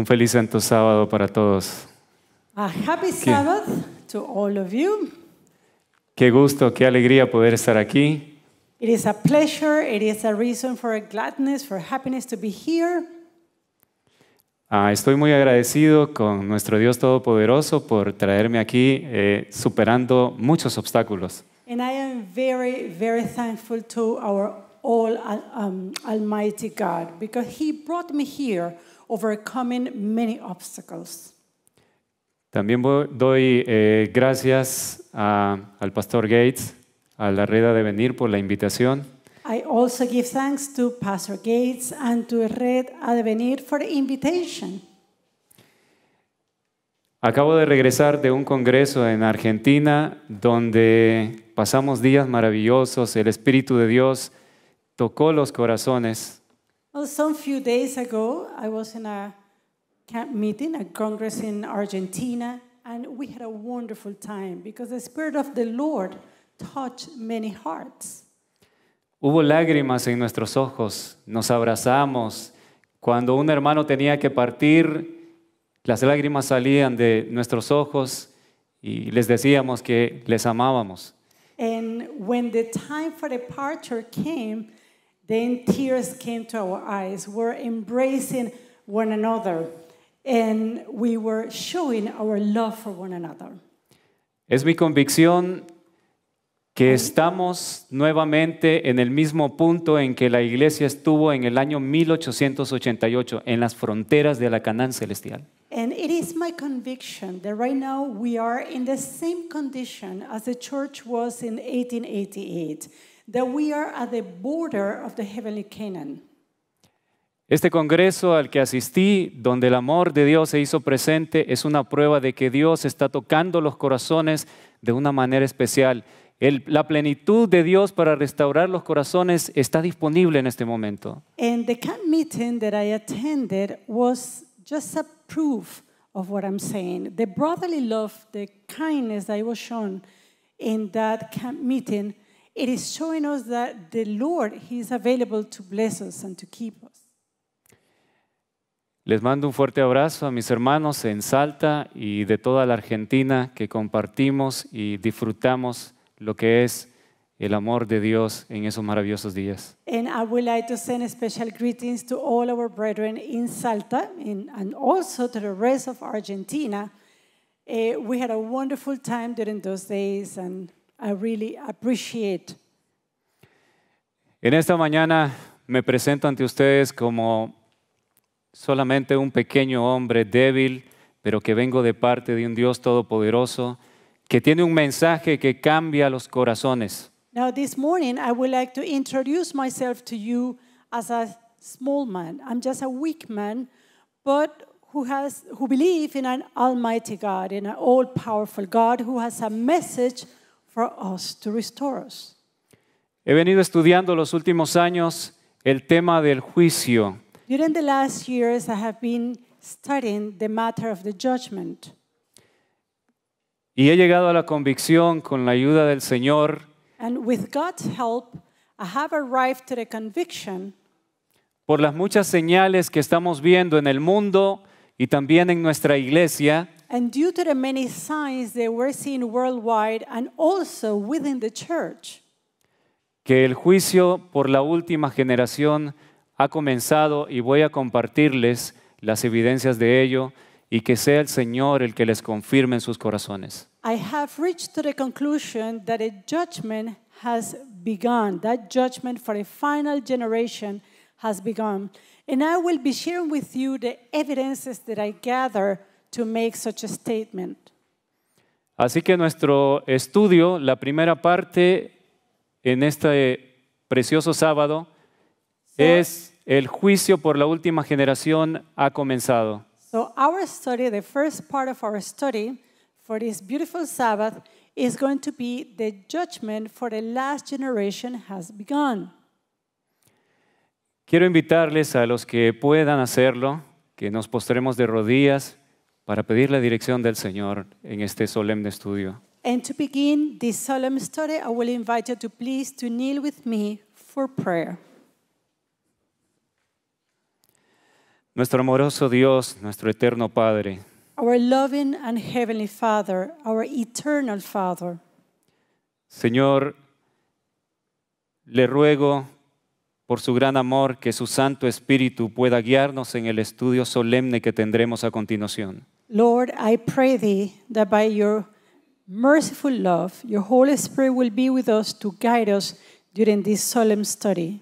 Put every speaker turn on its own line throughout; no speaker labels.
Un feliz Santo Sábado para todos.
A happy Sabbath to all of you.
Qué gusto, qué alegría poder estar aquí.
It is a pleasure, it is a reason for gladness, for happiness to be here.
Estoy muy agradecido con nuestro Dios Todopoderoso por traerme aquí superando muchos obstáculos.
And I am very, very thankful to our Almighty God because He brought me here overcoming many obstacles.
También doy gracias al Pastor Gates, a la Red Adevenir por la invitación.
I also give thanks to Pastor Gates and to Red Adevenir for the invitation.
Acabo de regresar de un congreso en Argentina donde pasamos días maravillosos. El Espíritu de Dios tocó los corazones.
Well, some few days ago, I was in a camp meeting, a congress in Argentina, and we had a wonderful time because the Spirit of the Lord touched many hearts.
Hubo lágrimas en nuestros ojos, nos abrazamos. Cuando un hermano tenía que partir, las lágrimas salían de nuestros ojos y les decíamos que les amábamos.
And when the time for departure came, then tears came to our eyes. We're embracing one another, and we were showing our love for one another.
Es mi convicción que estamos nuevamente en el mismo punto en que la iglesia estuvo en el año 1888, en las fronteras de la Canaán celestial.
And it is my conviction that right now we are in the same condition as the church was in 1888, that we are at the border of the heavenly Canaan.
Este congreso al que asistí, donde el amor de Dios se hizo presente, es una prueba de que Dios está tocando los corazones de una manera especial. La plenitud de Dios para restaurar los corazones está disponible en este momento.
And the camp meeting that I attended was just a proof of what I'm saying. The brotherly love, the kindness that I was shown in that camp meeting, it is showing us that the Lord, He is available to bless us and to keep us.
Les mando un fuerte abrazo a mis hermanos en Salta y de toda la Argentina que compartimos y disfrutamos lo que es el amor de Dios en esos maravillosos días.
And I would like to send special greetings to all our brethren in Salta and also to the rest of Argentina. We had a wonderful time during those days and I really appreciate.
En esta mañana me presento ante ustedes como solamente un pequeño hombre débil, pero que vengo de parte de un Dios todopoderoso que tiene un mensaje que cambia los corazones.
Now this morning I would like to introduce myself to you as a small man. I'm just a weak man, but who believes in an almighty God, in an all-powerful God who has a message for us to restore us.
He venido estudiando los últimos años el tema del juicio.
During the last years, I have been studying the matter of the judgment.
Y he llegado a la convicción con la ayuda del Señor
And with God's help, I have arrived to the conviction
por las muchas señales que estamos viendo en el mundo y también en nuestra iglesia,
and due to the many signs that we're seeing worldwide and also within the church,
que el juicio por la última generación ha comenzado y voy a compartirles las evidencias de ello y que sea el Señor el que les confirme en sus corazones.
I have reached to the conclusion that a judgment has begun. That judgment for a final generation has begun. And I will be sharing with you the evidences that I gather to make such a statement.
Así que nuestro estudio, la primera parte en este precioso sábado, es el juicio por la última generación ha comenzado.
So our study, the first part of our study for this beautiful Sabbath is going to be the judgment for the last generation has begun.
Quiero invitarles a los que puedan hacerlo, que nos postremos de rodillas para pedir la dirección del Señor en este solemne estudio.
And to begin this solemn study, I will invite you to please to kneel with me for prayer.
Nuestro amoroso Dios, nuestro eterno Padre,
our loving and heavenly Father, our eternal Father,
Señor, le ruego por su gran amor que su Santo Espíritu pueda guiarnos en el estudio solemne que tendremos a continuación.
Lord, I pray thee that by your merciful love, your Holy Spirit will be with us to guide us during this solemn study.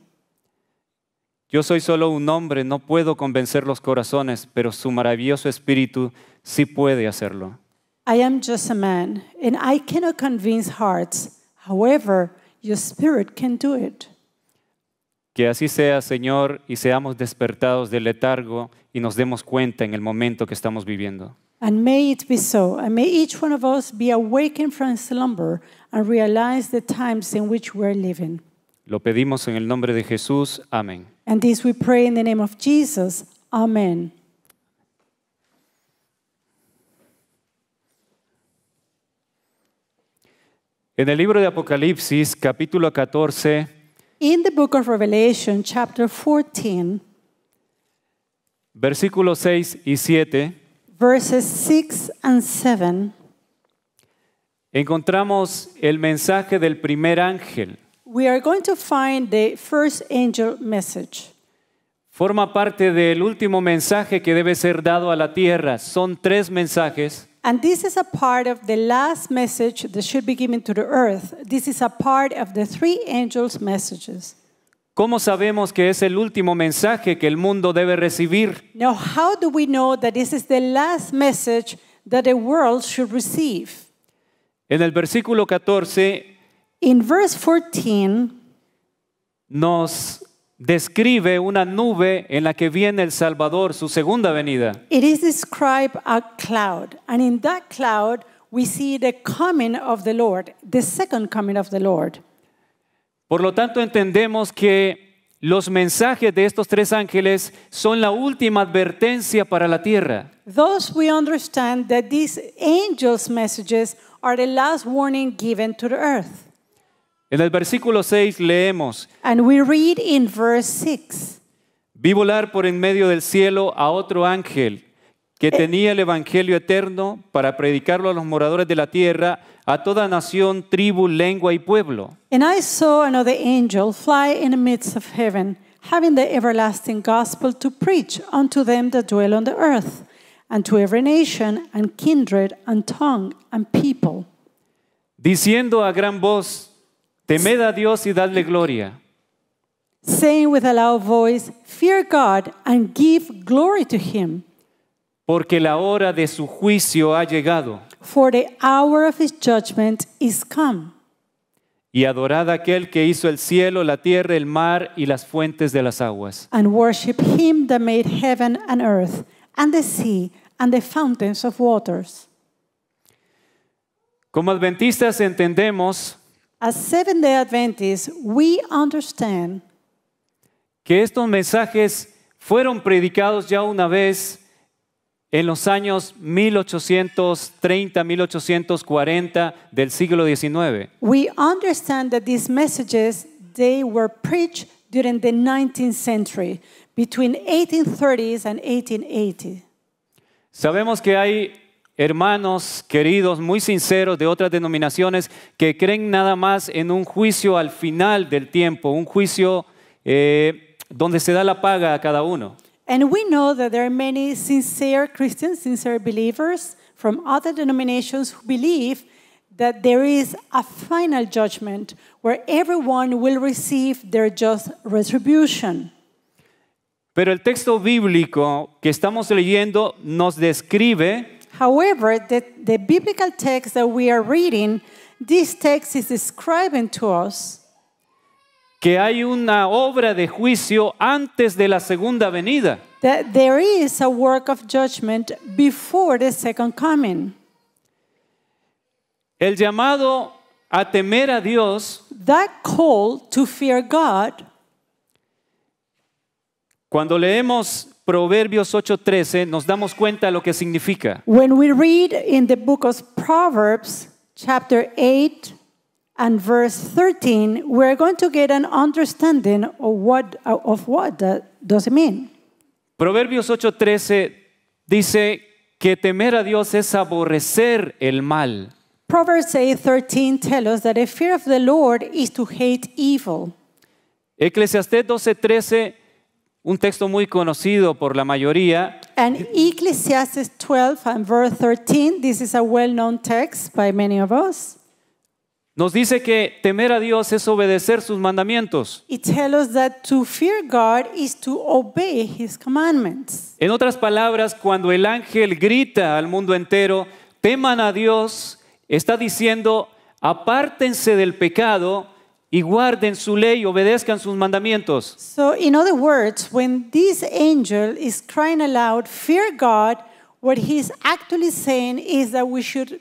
Yo soy solo un hombre, no puedo convencer los corazones, pero su maravilloso Espíritu sí puede hacerlo.
I am just a man, and I cannot convince hearts. However, your Spirit can do it.
Que así sea, Señor, y seamos despertados del letargo y nos demos cuenta en el momento que estamos viviendo.
And may it be so, and may each one of us be awakened from slumber and realize the times in which we're living.
Lo pedimos en el nombre de Jesús. Amén.
And this we pray in the name of Jesus. Amen.
En el libro de Apocalipsis, capítulo 14,
In the book of Revelation, chapter 14,
versículos 6 y 7,
verses 6 and 7,
encontramos el mensaje del primer ángel.
we are going to find the first angel message.
Forma parte del último mensaje que debe ser dado a la tierra. Son 3 mensajes.
And this is a part of the last message that should be given to the earth. This is a part of the 3 angels' messages.
¿Cómo sabemos que es el último mensaje que el mundo debe recibir?
Now, how do we know that this is the last message that the world should receive?
En el versículo 14
In verse 14,
nos describe una nube en la que viene el Salvador, su segunda venida.
it is described a cloud. And in that cloud, we see the coming of the Lord, the second coming of the Lord.
Por lo tanto, entendemos que los mensajes de estos 3 ángeles son la última advertencia para la tierra.
Thus, we understand that these angels' messages are the last warning given to the earth.
En el versículo 6 leemos:
And we read in verse 6,
vi volar por en medio del cielo a otro ángel que tenía el evangelio eterno para predicarlo a los moradores de la tierra, a toda nación, tribu, lengua y pueblo.
and I saw another angel fly in the midst of heaven, having the everlasting gospel to preach unto them that dwell on the earth, and to every nation and kindred and tongue and people,
Diciendo a gran voz: temed a Dios y dadle gloria,
saying with a loud voice, Fear God and give glory to him,
porque la hora de su juicio ha llegado.
for the hour of his judgment is come.
Y adorad a aquel que hizo el cielo, la tierra, el mar y las fuentes de las aguas.
And worship him that made heaven and earth, and the sea, and the fountains of waters.
Como adventistas entendemos
As Seventh-day Adventists, we understand
que estos mensajes fueron predicados ya una vez en los años 1830, 1840 del siglo XIX.
we understand that these messages, they were preached during the 19th century, between 1830s and 1880.
Sabemos que hay hermanos queridos muy sinceros de otras denominaciones que creen nada más en un juicio al final del tiempo, un juicio donde se da la paga a cada uno.
And we know that there are many sincere Christians, sincere believers from other denominations who believe that there is a final judgment where everyone will receive their just retribution.
Pero el texto bíblico que estamos leyendo nos describe
However, the biblical text that we are reading, this text is describing to us
que hay una obra de juicio antes de la segunda venida.
that there is a work of judgment before the second coming.
El llamado a temer a Dios,
That call to fear God,
cuando leemos Proverbios 8:13, nos damos cuenta de lo que significa.
when we read in the book of Proverbs, chapter 8 and verse 13, we're going to get an understanding of what that does it mean.
Proverbios 8:13 dice que temer a Dios es aborrecer el mal.
Proverbs 8:13 tells us that the fear of the Lord is to hate evil.
Eclesiastés 12:13, un texto muy conocido por la mayoría,
And Ecclesiastes 12 and verse 13, this is a well-known text by many of us.
nos dice que temer a Dios es obedecer sus mandamientos.
It tells us that to fear God is to obey His commandments.
En otras palabras, cuando el ángel grita al mundo entero, teman a Dios, está diciendo, apártense del pecado y guarden su ley, obedezcan sus mandamientos.
So, in other words, when this angel is crying aloud, fear God, what he's actually saying is that we should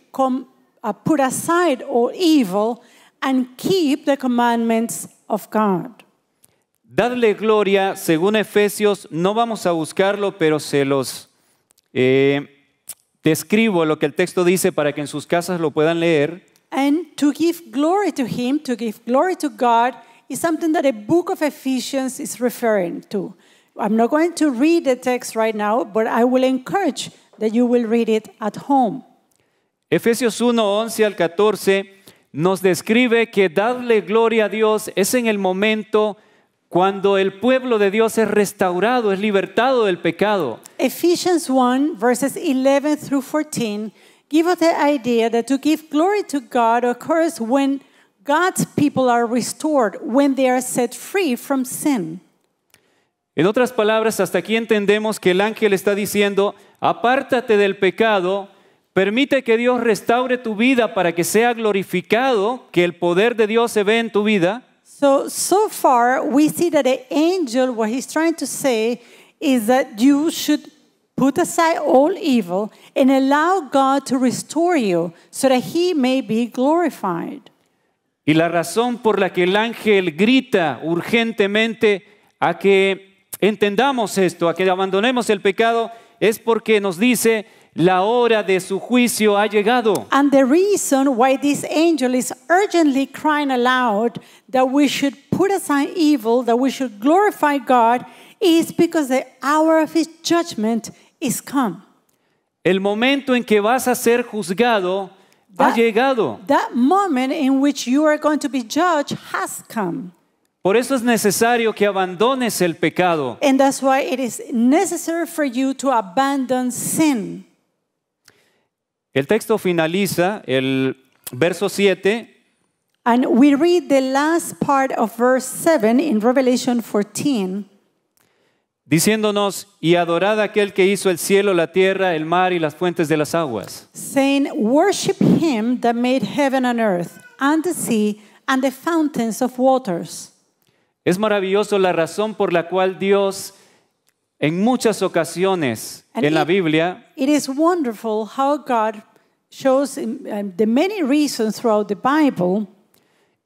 put aside all evil and keep the commandments of God.
Dadle gloria, según Efesios, no vamos a buscarlo, pero se los describo lo que el texto dice para que en sus casas lo puedan leer.
And to give glory to Him, to give glory to God, is something that the book of Ephesians is referring to. I'm not going to read the text right now, but I will encourage that you will read it at home.
Efesios 1:11 al 14 nos describe que darle gloria a Dios es en el momento cuando el pueblo de Dios es restaurado, es libertado del pecado.
Ephesians 1, verses 11 through 14, give us the idea that to give glory to God occurs when God's people are restored, when they are set free from sin.
En otras palabras, hasta aquí entendemos que el ángel está diciendo, apártate del pecado, permite que Dios restaure tu vida para que sea glorificado, que el poder de Dios se ve en tu vida.
So far, we see that the angel, what he's trying to say is that you should put aside all evil and allow God to restore you so that He may be glorified.
Y la razón por la que el ángel grita urgentemente a que entendamos esto, a que abandonemos el pecado, es porque nos dice, la hora de su juicio ha llegado.
And the reason why this angel is urgently crying aloud that we should put aside evil, that we should glorify God, is because the hour of His judgment is come.
El momento en que vas a ser juzgado ha llegado.
That moment in which you are going to be judged has come.
Por eso es necesario que abandones el pecado.
And that's why it is necessary for you to abandon sin.
El texto finaliza, el verso 7,
And we read the last part of verse 7 in Revelation 14.
diciéndonos, y adorad a aquel que hizo el cielo, la tierra, el mar y las fuentes de las aguas.
Saying, worship Him that made heaven and earth, and the sea, and the fountains of waters.
Es maravilloso la razón por la cual Dios en muchas ocasiones en la Biblia
It is wonderful how God shows the many reasons throughout the Bible.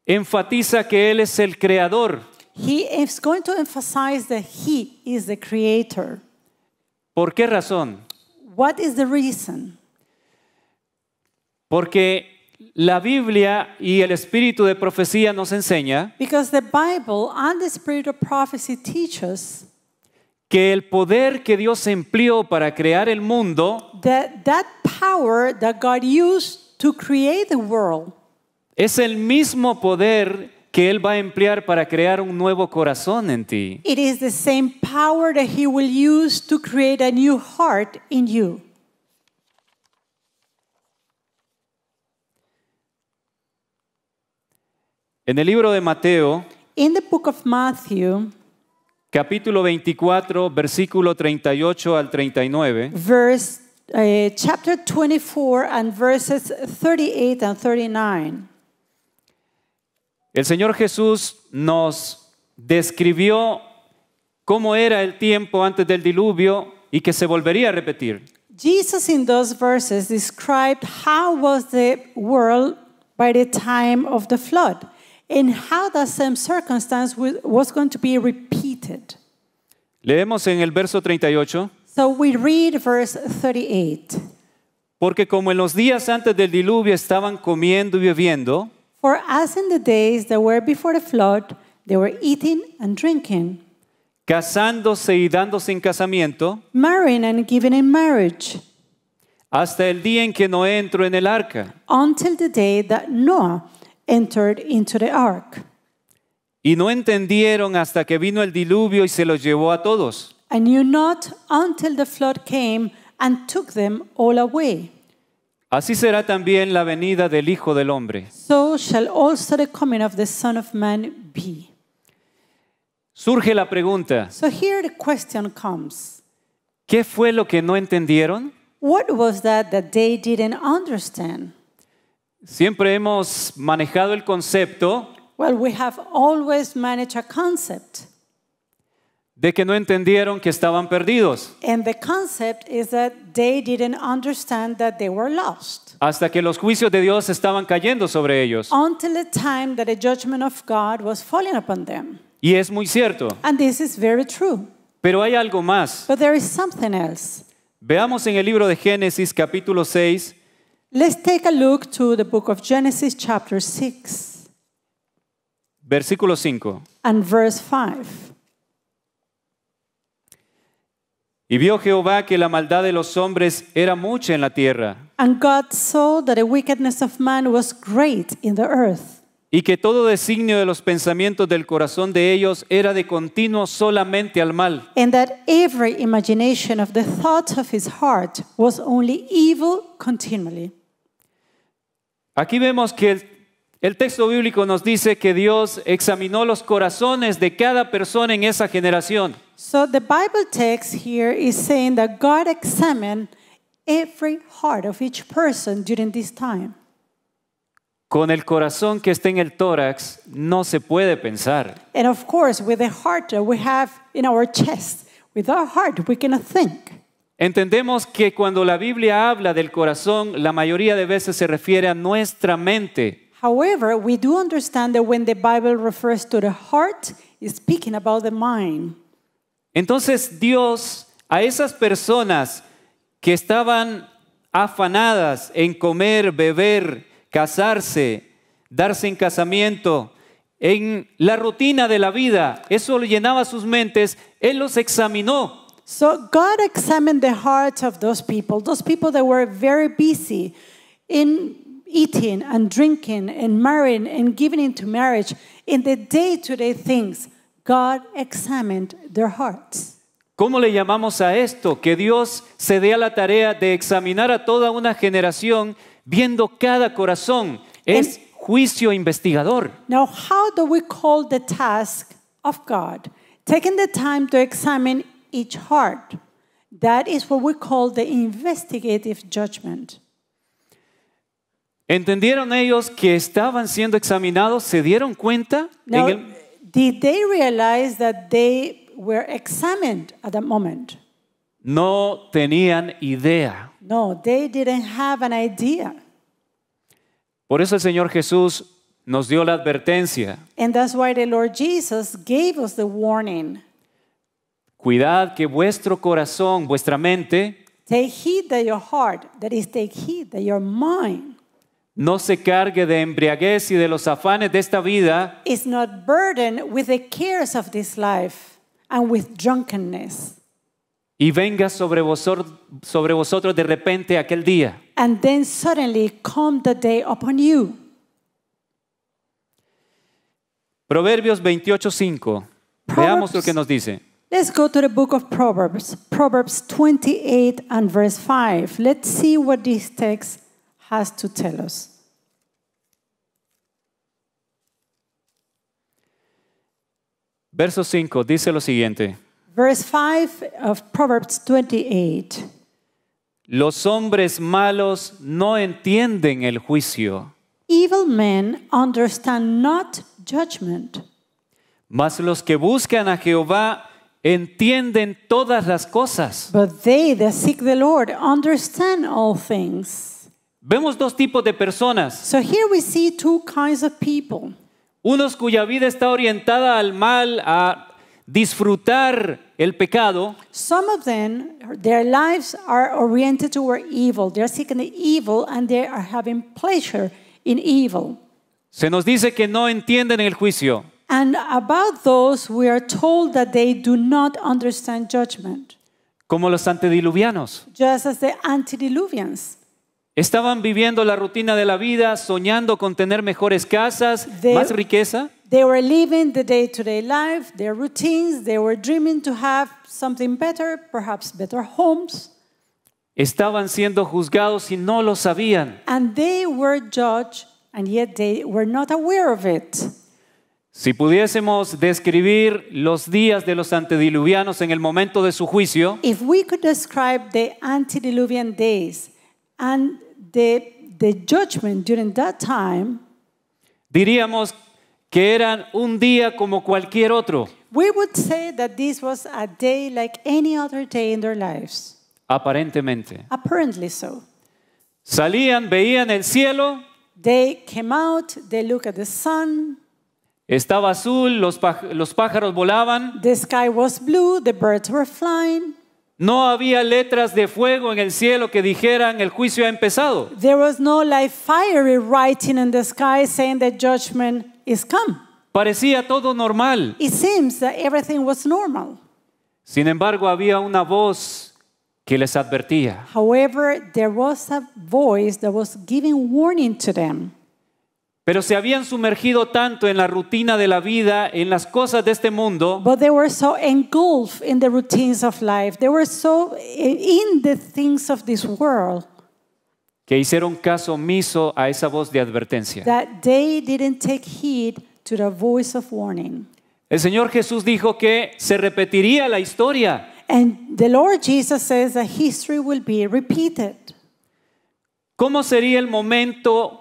enfatiza que Él es el creador.
He is going to emphasize that He is the creator.
¿Por qué razón?
What is the reason?
Porque la Biblia y el espíritu de profecía nos enseña
Because the Bible and the spirit of prophecy teach us
que el poder que Dios empleó para crear el mundo
that power that God used to create the world
es el mismo poder que Él va a emplear para crear un nuevo corazón en ti.
it is the same power that He will use to create a new heart in you.
En el libro de Mateo,
In the book of Matthew,
capítulo 24, versículo 38 al 39,
chapter 24 and verses 38 and 39.
el Señor Jesús nos describió cómo era el tiempo antes del diluvio y que se volvería a repetir.
Jesus in those verses described how was the world by the time of the flood and how that same circumstance was going to be repeated.
Leemos en el verso 38.
So we read verse 38.
Porque como en los días antes del diluvio estaban comiendo y bebiendo,
For as in the days that were before the flood, they were eating and drinking.
casándose y dándose en casamiento,
marrying and giving in marriage,
hasta el día en que Noé entró en el arca.
until the day that Noah entered into the ark.
Y no entendieron hasta que vino el diluvio y se los llevó a todos.
And knew not until the flood came and took them all away.
Así será también la venida del Hijo del Hombre.
So shall also the coming of the Son of Man be.
Surge la pregunta,
So here the question comes.
¿qué fue lo que no entendieron?
What was that they didn't understand?
Siempre hemos manejado el concepto
Well, we have always managed a concept.
de que no entendieron que estaban perdidos,
And the concept is that they didn't understand that they were lost.
hasta que los juicios de Dios estaban cayendo sobre ellos.
Until the time that the judgment of God was falling upon them.
Y es muy cierto,
And this is very true.
pero hay algo más.
But there is something else.
Veamos en el libro de Génesis capítulo 6,
Let's take a look to the book of Genesis chapter 6
versículo 5.
and verse 5.
Y vio Jehová que la maldad de los hombres era mucha en la tierra,
And God saw that the wickedness of man was great in the earth,
y que todo designio de los pensamientos del corazón de ellos era de continuo solamente al mal.
and that every imagination of the thoughts of his heart was only evil continually.
Aquí vemos que el texto bíblico nos dice que Dios examinó los corazones de cada persona en esa generación.
So the Bible text here is saying that God examined every heart of each person during this time.
Con el corazón que está en el tórax no se puede pensar.
And of course, with the heart that we have in our chest, with our heart, we cannot think.
Entendemos que cuando la Biblia habla del corazón, la mayoría de veces se refiere a nuestra mente.
However, we do understand that when the Bible refers to the heart, it's speaking about the mind.
Entonces Dios a esas personas que estaban afanadas en comer, beber, casarse, darse en casamiento, en la rutina de la vida, eso llenaba sus mentes, Él los examinó.
So God examined the hearts of those people that were very busy in eating and drinking and marrying and giving into marriage, in the day-to-day things. God examined their hearts.
¿Cómo le llamamos a esto? Que Dios se dé a la tarea de examinar a toda una generación viendo cada corazón. Es juicio investigador.
Now, how do we call the task of God? Taking the time to examine each heart. That is what we call the investigative judgment.
¿Entendieron ellos que estaban siendo examinados? ¿Se dieron cuenta?
Now, did they realize that they were examined at that moment?
No tenían idea.
No, they didn't have an idea.
Por eso el Señor Jesús nos dio la advertencia.
And that's why the Lord Jesus gave us the warning.
Cuidad que vuestro corazón, vuestra mente,
Take heed that your heart, that is, take heed that your mind
no se cargue de embriaguez y de los afanes de esta vida,
is not burdened with the cares of this life and with drunkenness.
y venga sobre vosotros de repente aquel día.
And then suddenly come the day upon you.
Proverbios 28:5. Veamos lo que nos dice.
Let's go to the book of Proverbs, Proverbs 28 and verse 5. Let's see what this text has to tell us.
Verso 5 dice lo siguiente.
Verse 5 of Proverbs 28.
Los hombres malos no entienden el juicio,
Evil men understand not judgment,
mas los que buscan a Jehová entienden todas las cosas.
but they that seek the Lord understand all things.
Vemos dos tipos de personas.
So here we see two kinds of people.
Unos cuya vida está orientada al mal, a disfrutar el pecado,
Some of them, their lives are oriented toward evil. They're seeking the evil and they are having pleasure in evil.
se nos dice que no entienden el juicio.
And about those, we are told that they do not understand judgment,
como los antediluvianos.
just as the antediluvians.
Estaban viviendo la rutina de la vida, soñando con tener mejores casas, más riqueza.
They were living the day-to-day life, their routines. They were dreaming to have something better, perhaps better homes.
Estaban siendo juzgados y no lo sabían.
And they were judged, and yet they were not aware of it.
Si pudiésemos describir los días de los antediluvianos en el momento de su juicio,
If we could describe the antediluvian days and the judgment during that time,
diríamos que eran un día como cualquier otro.
we would say that this was a day like any other day in their lives.
Aparentemente.
Apparently so.
Salían, veían el cielo,
They came out, they looked at the sun,
estaba azul, los pájaros volaban,
the sky was blue, the birds were flying.
no había letras de fuego en el cielo que dijeran el juicio ha empezado.
There was no like fiery writing in the sky saying that judgment is come.
Parecía todo normal.
It seems that everything was normal.
Sin embargo, había una voz que les advertía.
However, there was a voice that was giving warning to them.
Pero se habían sumergido tanto en la rutina de la vida, en las cosas de este mundo,
But they were so engulfed in the routines of life. They were so in the things of this world
que hicieron caso omiso a esa voz de advertencia.
that they didn't take heed to the voice of warning.
El Señor Jesús dijo que se repetiría la historia.
And the Lord Jesus says that history will be repeated.
¿Cómo sería el momento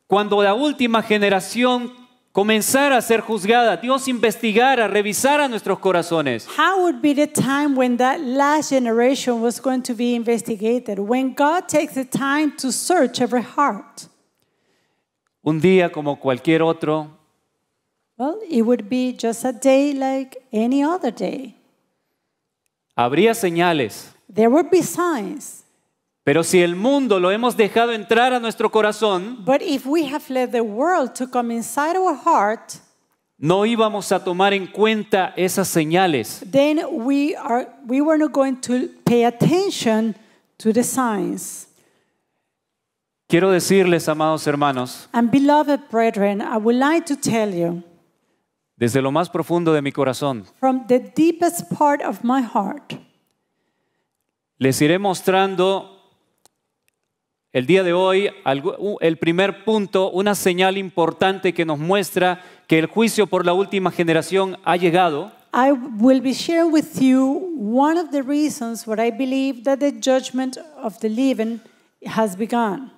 cuando la última generación comenzara a ser juzgada? Dios investigara, revisara nuestros corazones.
How would be the time when that last generation was going to be investigated? When God takes the time to search every heart?
Un día como cualquier otro,
Well, it would be just a day like any other day.
habría señales.
There would be signs.
Pero si el mundo lo hemos dejado entrar a nuestro corazón,
But if we have let the world to come inside our heart,
no íbamos a tomar en cuenta esas señales.
then we were not going to pay attention to the signs.
Quiero decirles, amados hermanos,
And beloved brethren, I would like to tell you
desde lo más profundo de mi corazón,
from the deepest part of my heart,
les iré mostrando el día de hoy el primer punto, una señal importante que nos muestra que el juicio por la última generación ha llegado.
I will be sharing with you one of the reasons why I believe that the judgment of the living has begun.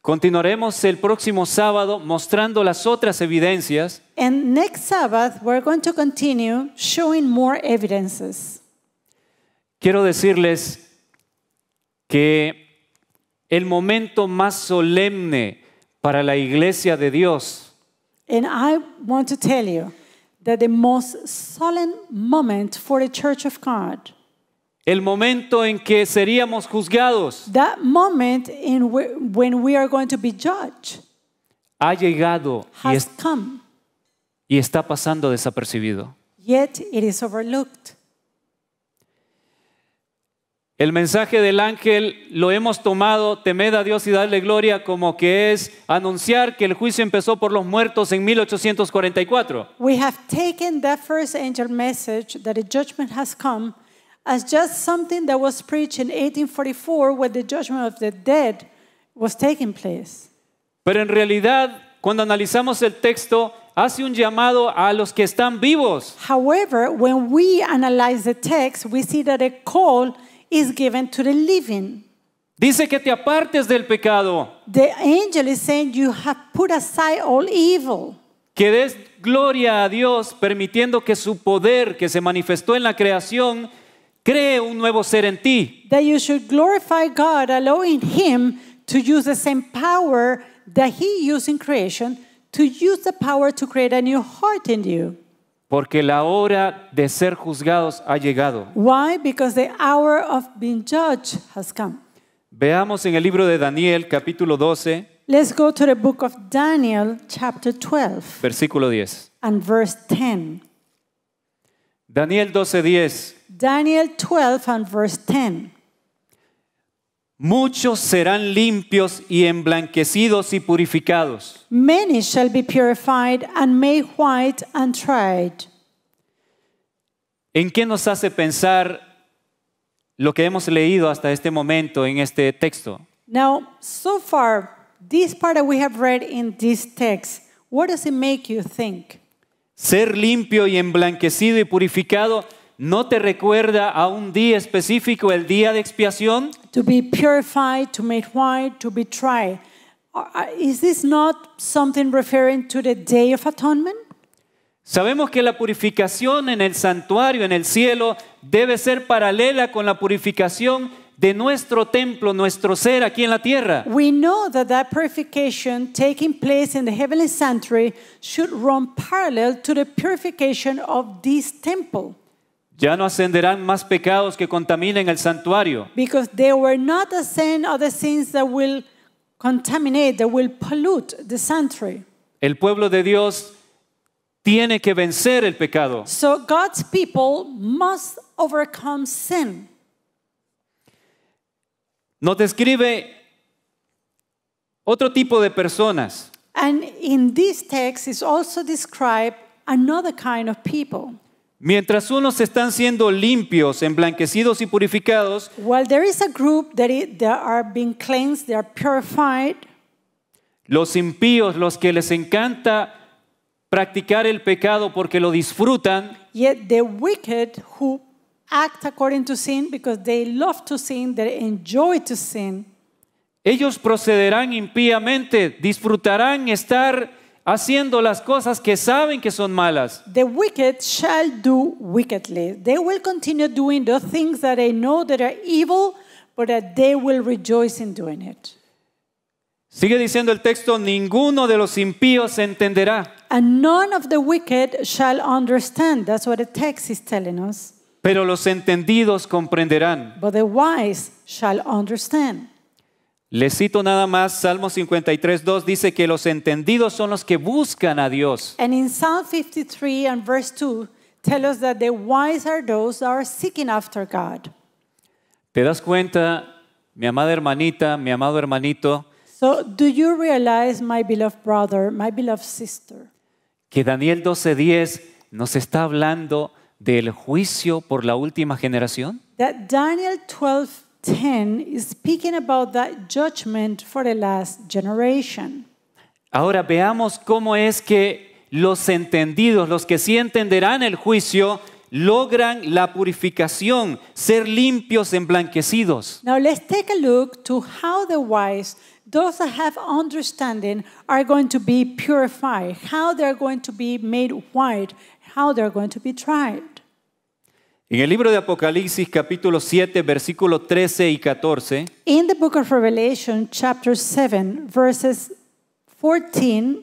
Continuaremos el próximo sábado mostrando las otras evidencias.
And next Sabbath, we're going to continue showing more evidences.
Quiero decirles que el momento más solemne para la iglesia de Dios
And I want to tell you that the most solemn moment for the Church of God,
el momento en que seríamos juzgados,
that moment when we are going to be judged,
ha llegado
has come,
y está pasando desapercibido.
yet it is overlooked.
El mensaje del ángel lo hemos tomado, temed a Dios y dadle gloria, como que es anunciar que el juicio empezó por los muertos en 1844.
We have taken that first angel message that the judgment has come as just something that was preached in 1844 when the judgment of the dead was taking place.
Pero en realidad, cuando analizamos el texto, hace un llamado a los que están vivos.
However, when we analyze the text, we see that a call is given to the living.
Dice que te apartes del pecado,
The angel is saying you have put aside all evil,
que des gloria a Dios, permitiendo que su poder que se manifestó en la creación cree un nuevo ser en ti.
that you should glorify God, allowing Him to use the same power that He used in creation, to use the power to create a new heart in you.
Porque la hora de ser juzgados ha llegado.
Why? Because the hour of being judged has come.
Veamos en el libro de Daniel, capítulo 12,
Let's go to the book of Daniel, chapter 12,
versículo 10.
and verse 10.
Daniel 12:10.
Daniel 12 and verse 10.
Muchos serán limpios y emblanquecidos y purificados.
Many shall be purified and made white and tried.
¿En qué nos hace pensar lo que hemos leído hasta este momento en este texto?
Now, so far, this part that we have read in this text, what does it make you think?
Ser limpio y emblanquecido y purificado, ¿no te recuerda a un día específico, el día de expiación?
To be purified, to make white, to be tried. Is this not something referring to the Day of Atonement?
Sabemos que la purificación en el santuario, en el cielo, debe ser paralela con la purificación de nuestro templo, nuestro ser aquí en la tierra.
We know that purification taking place in the heavenly sanctuary should run parallel to the purification of this temple.
Ya no ascenderán más pecados que contaminen el santuario.
Because there were not a sin or the sins that will contaminate, that will pollute the sanctuary.
El pueblo de Dios tiene que vencer el pecado.
So God's people must overcome sin.
Nos describe otro tipo de personas.
And in this text is also described another kind of people.
Mientras unos están siendo limpios, emblanquecidos y purificados,
While there is a group that are being cleansed, they are purified,
los impíos, los que les encanta practicar el pecado porque lo disfrutan,
yet the wicked who act according to sin because they love to sin, they enjoy to sin,
ellos procederán impíamente, disfrutarán estar haciendo las cosas que saben que son malas.
the wicked shall do wickedly. They will continue doing the things that they know that are evil, but that they will rejoice in doing it.
Sigue diciendo el texto, ninguno de los impíos entenderá,
And none of the wicked shall understand. That's what the text is telling us.
pero los entendidos comprenderán.
But the wise shall understand.
Les cito nada más, Salmo 53:2 dice que los entendidos son los que buscan a Dios.
And in Psalm 53 and verse 2, tell us that the wise are those that are seeking after God.
¿Te das cuenta, mi amada hermanita, mi amado hermanito,
So do you realize, my beloved brother, my beloved sister,
que Daniel 12:10 nos está hablando del juicio por la última generación?
that Daniel 12:10 is speaking about that judgment for the last generation?
Ahora veamos cómo es que los entendidos, los que sí entenderán el juicio, logran la purificación, ser limpios, emblanquecidos.
Now let's take a look to how the wise, those that have understanding, are going to be purified, how they're going to be made white, how they're going to be tried.
En el libro de Apocalipsis capítulo 7, versículo 13 y 14,
In the book of Revelation, chapter 7, verses 14,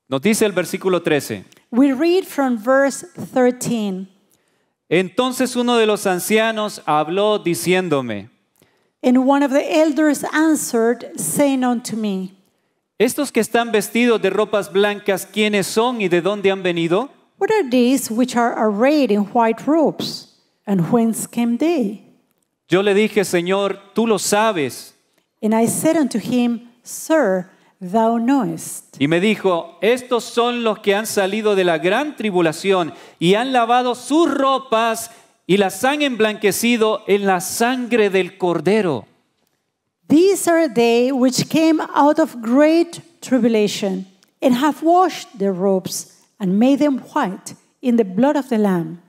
nos dice el versículo 13.
we read from verse 13.
Entonces uno de los ancianos habló diciéndome,
And one of the elders answered, saying unto me,
¿estos que están vestidos de ropas blancas, quiénes son y de dónde han venido?
What are these which are arrayed in white robes? And whence came they?
Yo le dije, Señor, tú lo sabes.
And I said unto him, Sir, thou knowest.
Y me dijo, estos son los que han salido de la gran tribulación y han lavado sus ropas y las han emblanquecido en la sangre del Cordero.
These are they which came out of great tribulation, and have washed their robes, and made them white in the blood of the Lamb.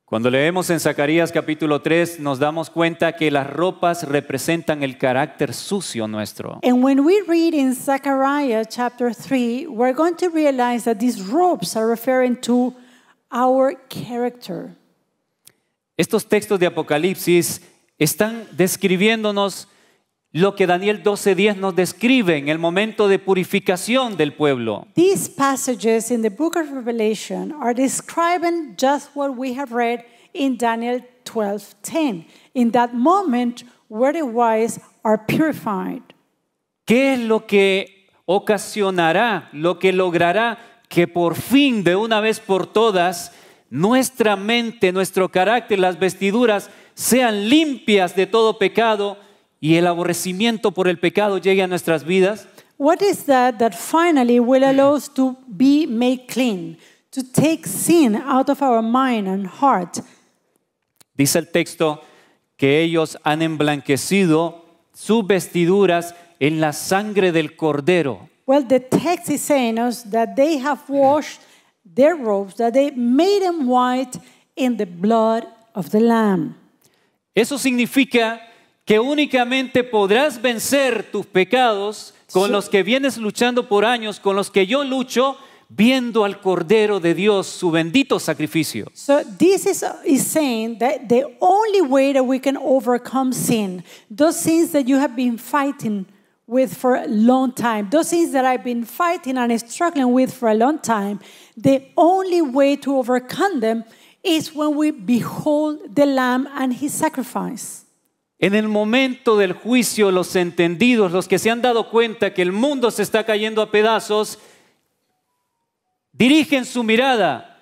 Cuando leemos en Zacarías capítulo 3, nos damos cuenta que las ropas representan el carácter sucio nuestro.
And when we read in Zechariah chapter 3, we're going to realize that these robes are referring to our character.
Estos textos de Apocalipsis están describiéndonos lo que Daniel 12:10 nos describe en el momento de purificación del pueblo.
These passages in the book of Revelation are describing just what we have read in Daniel 12:10. In that moment where the wise are purified.
¿Qué es lo que ocasionará, lo que logrará que por fin, de una vez por todas, nuestra mente, nuestro carácter, las vestiduras sean limpias de todo pecado y el aborrecimiento por el pecado llegue a nuestras vidas?
What is that finally will allow us to be made clean, to take sin out of our mind and heart?
Dice el texto que ellos han emblanquecido sus vestiduras en la sangre del Cordero.
Well, the text is saying us that they have washed their robes, that they made them white in the blood of the Lamb.
Eso significa que únicamente podrás vencer tus pecados con los que vienes luchando por años, con los que yo lucho, viendo al Cordero de Dios, su bendito sacrificio.
So this is saying that the only way that we can overcome sin, those sins that you have been fighting with for a long time, those things that I've been fighting and struggling with for a long time, the only way to overcome them is when we behold the Lamb and His sacrifice.
En el momento del juicio, los entendidos, los que se han dado cuenta que el mundo se está cayendo a pedazos, dirigen su mirada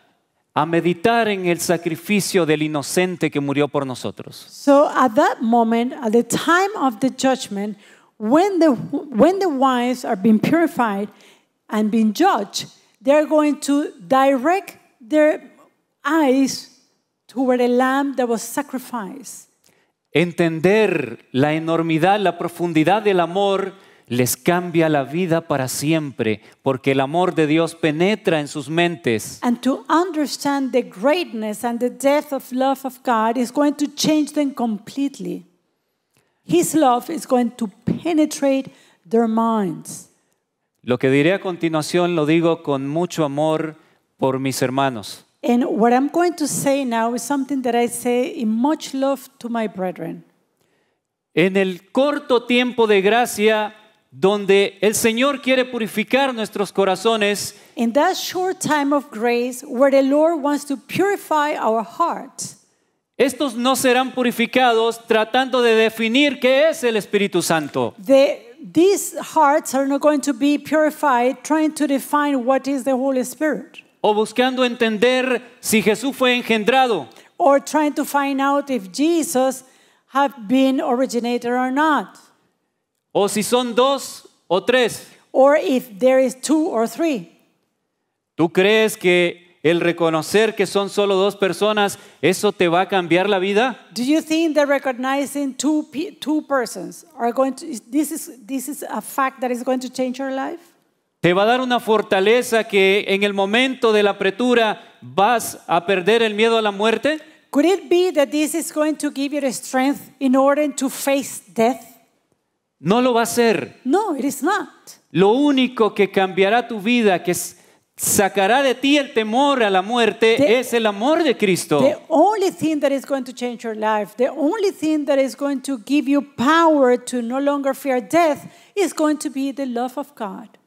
a meditar en el sacrificio del inocente que murió por nosotros.
So at that moment, at the time of the judgment, when the wives are being purified and being judged, they're going to direct their eyes toward the lamb that was sacrificed.
Entender la enormidad, la profundidad del amor les cambia la vida para siempre, porque el amor de Dios penetra en sus mentes.
And to understand the greatness and the depth of love of God is going to change them completely. His love is going to penetrate their minds.
Lo que diré a continuación lo digo con mucho amor por mis hermanos.
And what I'm going to say now is something that I say in much love to my brethren.
En el corto tiempo de gracia donde el Señor quiere purificar nuestros corazones,
In that short time of grace where the Lord wants to purify our hearts,
estos no serán purificados tratando de definir qué es el Espíritu Santo.
these hearts are not going to be purified trying to define what is the Holy Spirit,
O buscando entender si Jesús fue engendrado,
or trying to find out if Jesus have been originated or not,
o si son dos o tres.
or if there is two or three.
¿Tú crees que el reconocer que son solo dos personas, eso te va a cambiar la vida?
Do you think that recognizing two persons are going to this is a fact that is going to change your life?
¿Te va a dar una fortaleza que en el momento de la apretura vas a perder el miedo a la muerte?
Could it be that this is going to give you the strength in order to face death?
No lo va a hacer.
No, it is not.
Lo único que cambiará tu vida, que sacará de ti el temor a la muerte, es el amor de Cristo.
The only thing that is going to change your life, the only thing that is going to give you power to no longer fear death is going to be the love of God.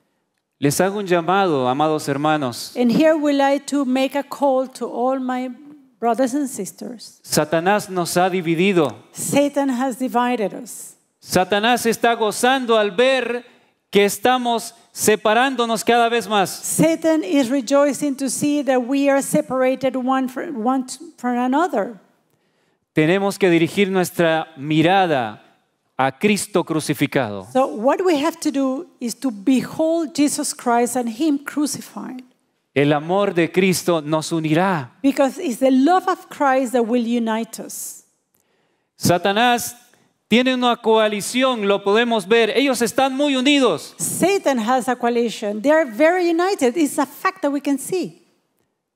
Les hago un llamado, amados hermanos.
And here we like to make a call to all my brothers and sisters.
Satanás nos ha dividido.
Satan has divided us.
Satanás está gozando al ver que estamos separándonos cada vez más.
Satan is rejoicing to see that we are separated one from another.
Tenemos que dirigir nuestra mirada a Cristo crucificado.
So what we have to do is to behold Jesus Christ and Him crucified.
El amor de Cristo nos unirá.
Because it's the love of Christ that will unite us.
Satanás tiene una coalición, lo podemos ver. Ellos están muy unidos.
Satan has a coalition. They are very united. It's a fact that we can see.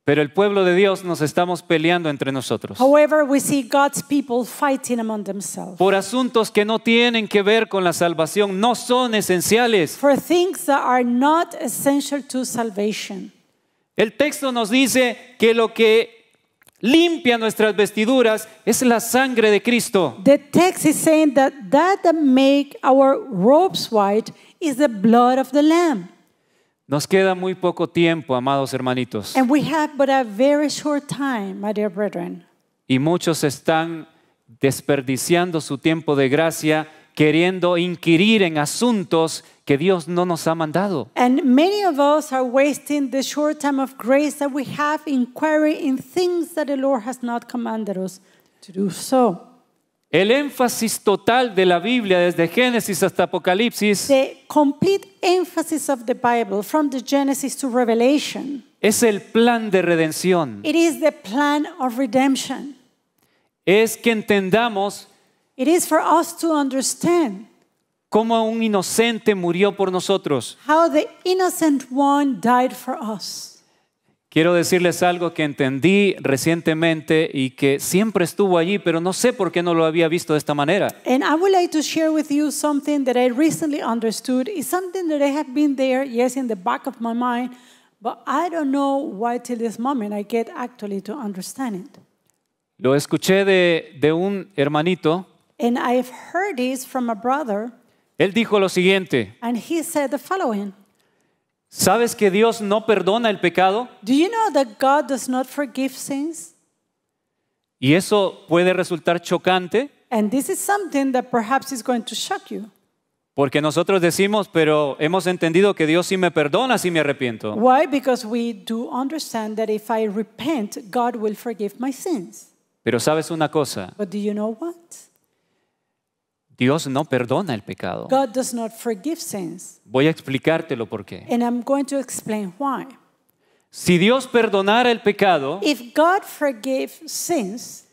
Pero el pueblo de Dios nos estamos peleando entre nosotros.
However, we see God's people fighting among themselves.
Por asuntos que no tienen que ver con la salvación, no son esenciales.
For things that are not essential to salvation.
El texto nos dice que lo que limpia nuestras vestiduras es la sangre de Cristo.
The text is saying that make our robes white is the blood of the Lamb.
Nos queda muy poco tiempo, amados hermanitos.
And we have but a very short time, my dear brethren.
Y muchos están desperdiciando su tiempo de gracia queriendo inquirir en asuntos que Dios no nos ha mandado.
And many of us are wasting the short time of grace that we have inquiring in things that the Lord has not commanded us to do so.
El énfasis total de la Biblia desde Génesis hasta Apocalipsis
The complete emphasis of the Bible from the Genesis to Revelation,
es el plan de redención.
it is the plan of redemption.
Es que entendamos
It is for us to understand
cómo un inocente murió por nosotros.
how the innocent one died for us.
Quiero decirles algo que entendí recientemente y que siempre estuvo allí, pero no sé por qué no lo había visto de esta manera.
And I would like to share with you something that I recently understood. It's something that I had been there, yes, in the back of my mind, but I don't know why till this moment I get actually to understand it.
Lo escuché de un hermanito.
And I've heard this from a brother,
Él dijo lo siguiente:
and he said the following.
¿sabes que Dios no perdona el pecado?
Do you know that God does not forgive sins?
Y eso puede resultar chocante
And this is something that perhaps is going to shock you.
porque nosotros decimos, pero hemos entendido que Dios sí me perdona si me arrepiento.
Why? Because we do understand that if I repent, God will forgive my sins.
Pero sabes una cosa,
But do you know what?
Dios no perdona el pecado.
God does not forgive sins.
Voy a explicártelo por qué.
And I'm going to explain why.
Si Dios perdonara el pecado,
If God forgave sins,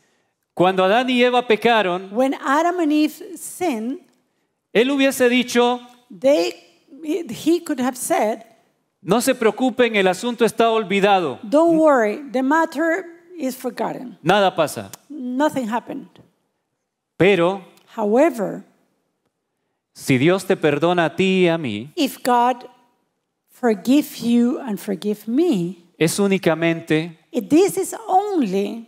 cuando Adán y Eva pecaron,
when Adam and Eve sinned,
Él hubiese dicho,
he could have said,
no se preocupen, el asunto está olvidado,
don't worry, the matter is forgotten.
nada pasa.
Nothing happened.
Pero
However,
si Dios te perdona a ti y a mí,
if God forgive you and forgive me,
es únicamente
this is only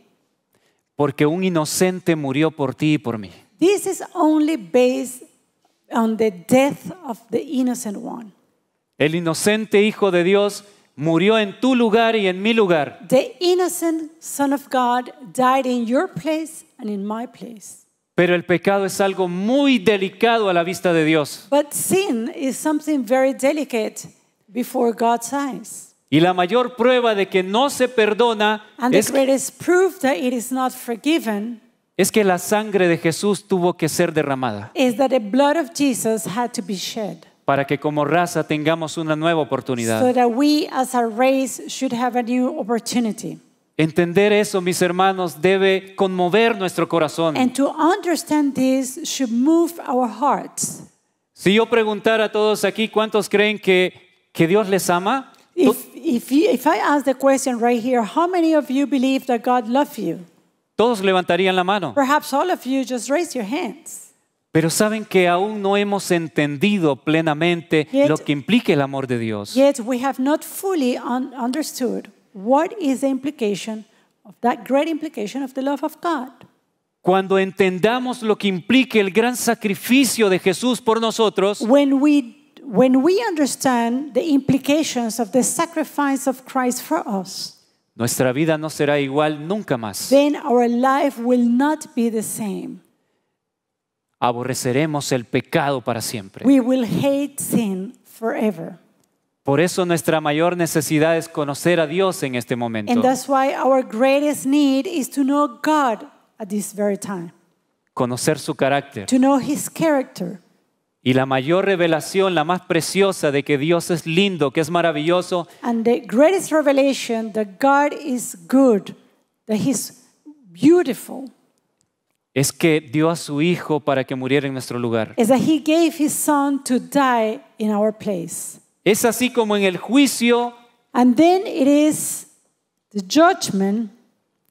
porque un inocente murió por ti y por mí.
This is only based on the death of the innocent one.
El inocente Hijo de Dios murió en tu lugar y en mi lugar.
The innocent Son of God died in your place and in my place.
Pero el pecado es algo muy delicado a la vista de Dios.
But sin is something very delicate before God's eyes.
Y la mayor prueba de que no se perdona
And the greatest proof that it is not forgiven
es que la sangre de Jesús tuvo que ser derramada
is that the blood of Jesus had to be shed
para que como raza tengamos una nueva
so
oportunidad.
that we as a race should have a new opportunity.
Entender eso, mis hermanos, debe conmover nuestro corazón.
And to understand this should move our hearts.
Si yo preguntara a todos aquí cuántos creen que Dios les ama,
If I ask the question right here, how many of you believe that God loves you?
todos levantarían la mano.
Perhaps all of you just raise your hands.
Pero saben que aún no hemos entendido plenamente
Yet-
lo que implica el amor de Dios.
Yet we have not fully understood what is the implication of that great implication of the love of God.
Cuando entendamos lo que implica el gran sacrificio de Jesús por nosotros,
When we understand the implications of the sacrifice of Christ for us,
nuestra vida no será igual nunca más.
then our life will not be the same.
Aborreceremos el pecado para siempre.
We will hate sin forever.
Por eso nuestra mayor necesidad es conocer a Dios en este
And
momento.
that's why our greatest need is to know God at this very time,
Conocer su carácter.
to know His character.
Y la mayor revelación, la más preciosa de que Dios es lindo, que es maravilloso,
And the greatest revelation that God is good, that He's beautiful,
es que dio a su Hijo para que muriera en nuestro lugar.
is that He gave His Son to die in our place.
Es así como en el juicio
And then it is the judgment.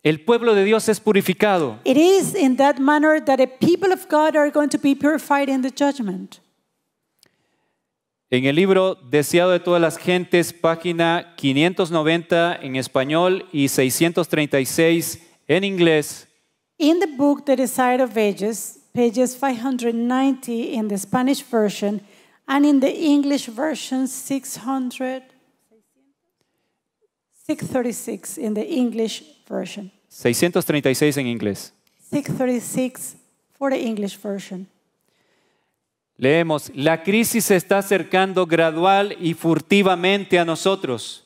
el pueblo de Dios es purificado.
It is in that manner that the people of God are going to be purified in the judgment.
En el libro Deseado de todas las gentes, página 590 en español y 636 en inglés,
In the book The Desire of Ages, pages 590 in the Spanish version and in the English version 636 in the English version.
636 en inglés.
636 for the English version.
Leemos, la crisis se está acercando gradual y furtivamente a nosotros.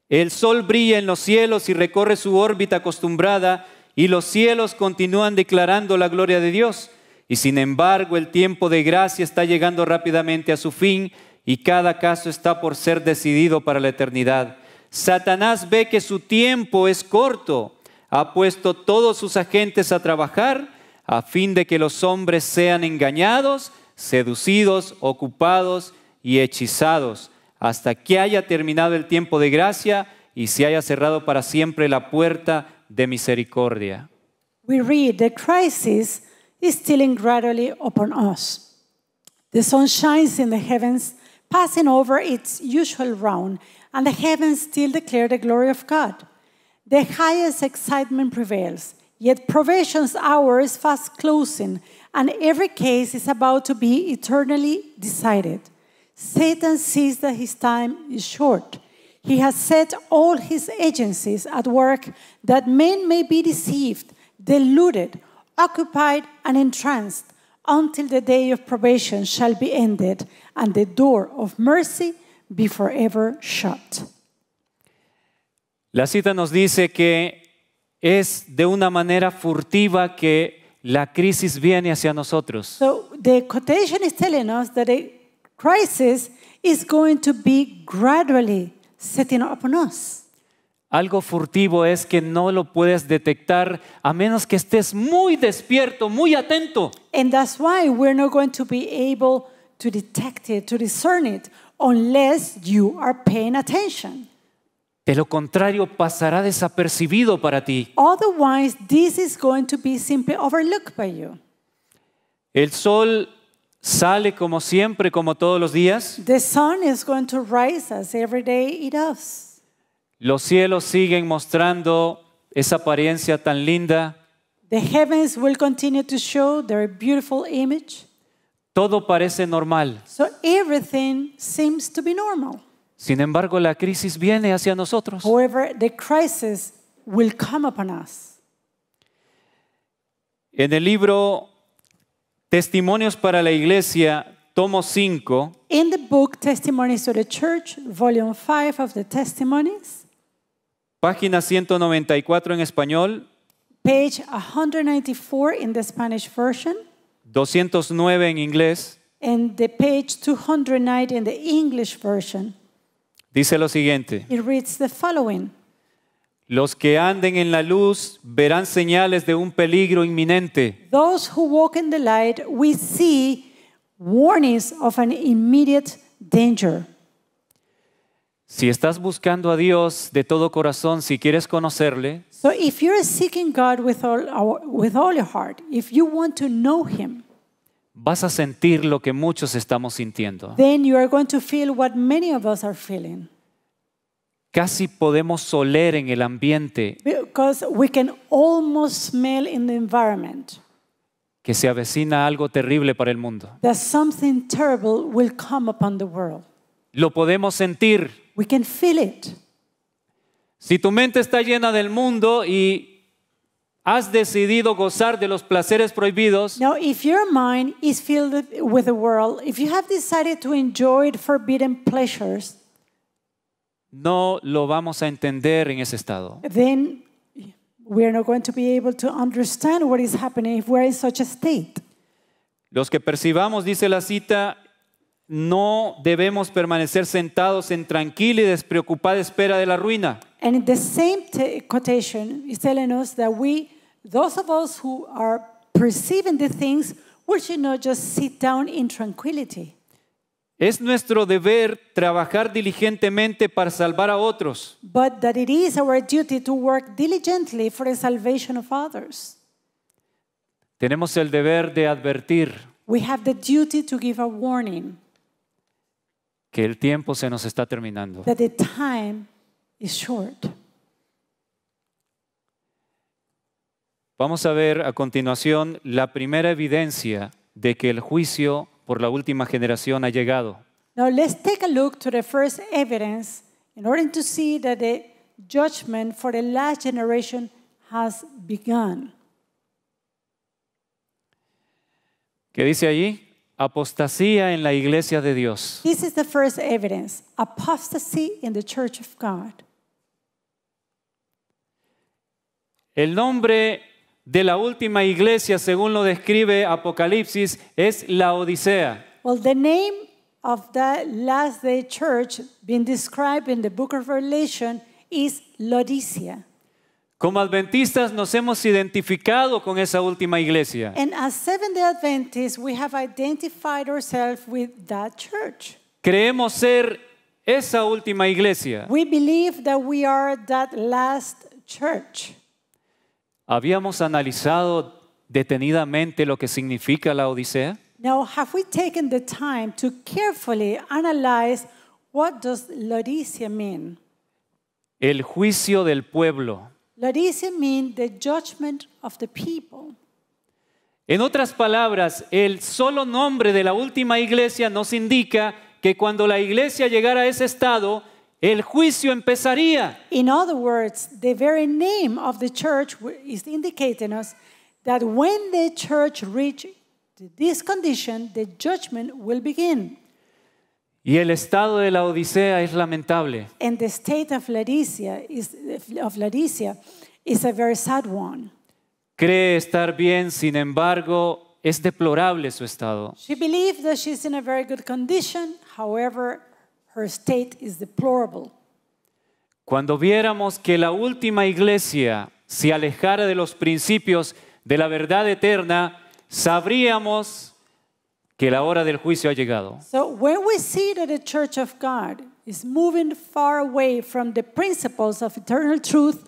El sol brilla en los cielos y recorre su órbita acostumbrada y los cielos continúan declarando la gloria de Dios. Y sin embargo, el tiempo de gracia está llegando rápidamente a su fin y cada caso está por ser decidido para la eternidad. Satanás ve que su tiempo es corto. Ha puesto todos sus agentes a trabajar a fin de que los hombres sean engañados, seducidos, ocupados y hechizados, hasta que haya terminado el tiempo de gracia y se haya cerrado para siempre la puerta de misericordia.
We read, the crisis is stealing gradually upon us. The sun shines in the heavens, passing over its usual round, and the heavens still declare the glory of God. The highest excitement prevails, yet probation's hour is fast closing, and every case is about to be eternally decided. Satan sees that his time is short. He has set all his agencies at work that men may be deceived, deluded, occupied, and entranced until the day of probation shall be ended and the door of mercy be forever shut.
La cita nos dice que es de una manera furtiva que la crisis viene hacia nosotros.
So the quotation is telling us that a crisis is going to be gradually setting upon us.
Algo furtivo es que no lo puedes detectar a menos que estés muy despierto, muy atento.
And that's why we're not going to be able to detect it, to discern it, unless you are paying attention.
De lo contrario, pasará desapercibido para ti.
Otherwise, this is going to be simply overlooked by you.
El sol sale como siempre, como todos los días.
The sun is going to rise as every day it does.
Los cielos siguen mostrando esa apariencia tan linda.
The heavens will continue to show their beautiful image.
Todo parece normal.
So everything seems to be normal.
Sin embargo, la crisis viene hacia nosotros.
However, the crisis will come upon us.
En el libro Testimonios para la Iglesia, tomo 5,
In the book Testimonies to the Church, volume 5 of the Testimonies,
página 194 en español,
page 194 in the Spanish version,
209 en inglés,
and the page 209 in the English version,
dice lo siguiente:
it reads the following.
los que anden en la luz verán señales de un peligro inminente.
Those who walk in the light, we see warnings of an immediate danger.
Si estás buscando a Dios de todo corazón, si quieres conocerle,
So if you're seeking God with all your heart, if you want to know Him,
vas a sentir lo que muchos estamos sintiendo.
then you are going to feel what many of us are feeling.
Casi podemos oler en el ambiente
Because we can almost smell in the environment
que se avecina algo terrible para el mundo.
that something terrible will come upon the world.
Lo podemos sentir.
We can feel it.
Si tu mente está llena del mundo y has decidido gozar de los placeres prohibidos,
Now, if your mind is filled with the world, if you have decided to enjoy forbidden pleasures,
no lo vamos a entender en ese estado.
then we are not going to be able to understand what is happening if we're in such a state.
Los que percibamos, dice la cita, no debemos permanecer sentados en tranquila y despreocupada espera de la ruina.
And the same quotation is telling us that those of us who are perceiving the things, we should not just sit down in tranquility.
Es nuestro deber trabajar diligentemente para salvar a otros.
But that it is our duty to work diligently for the salvation of others.
Tenemos el deber de advertir
We have the duty to give a warning
que el tiempo se nos está terminando.
that the time is short.
Vamos a ver a continuación la primera evidencia de que el juicio por la última generación ha llegado.
Now let's take a look to the first evidence in order to see that the judgment for the last generation has begun.
¿Qué dice allí? apostasía en la iglesia de Dios.
This is the first evidence, apostasy in the church of God.
El nombre de la última iglesia, según lo describe Apocalipsis, es Laodicea.
Well, the name of the last day church being described in the book of Revelation is Laodicea.
Como adventistas nos hemos identificado con esa última iglesia.
And as Seventh-day Adventists, we have identified ourselves with that church.
Creemos ser esa última iglesia.
We believe that we are that last church.
¿Habíamos analizado detenidamente lo que significa la Odisea?
Now, have we taken the time to carefully analyze what does Laodicea mean?
El juicio del pueblo.
Laodicea means the judgment of the people.
En otras palabras, el solo nombre de la última iglesia nos indica que cuando la iglesia llegara a ese estado, el juicio empezaría.
In other words, the very name of the church is indicating us that when the church reaches this condition, the judgment will begin.
Y el estado de la Odisea es lamentable.
And the state of Laodicea is a very sad one.
Cree estar bien, sin embargo, es deplorable su estado.
She believes that she's in a very good condition, however, her state is deplorable.
Cuando viéramos que la última iglesia se alejara de los principios de la verdad eterna, sabríamos que la hora del juicio ha llegado.
So when we see that the church of God is moving far away from the principles of eternal truth,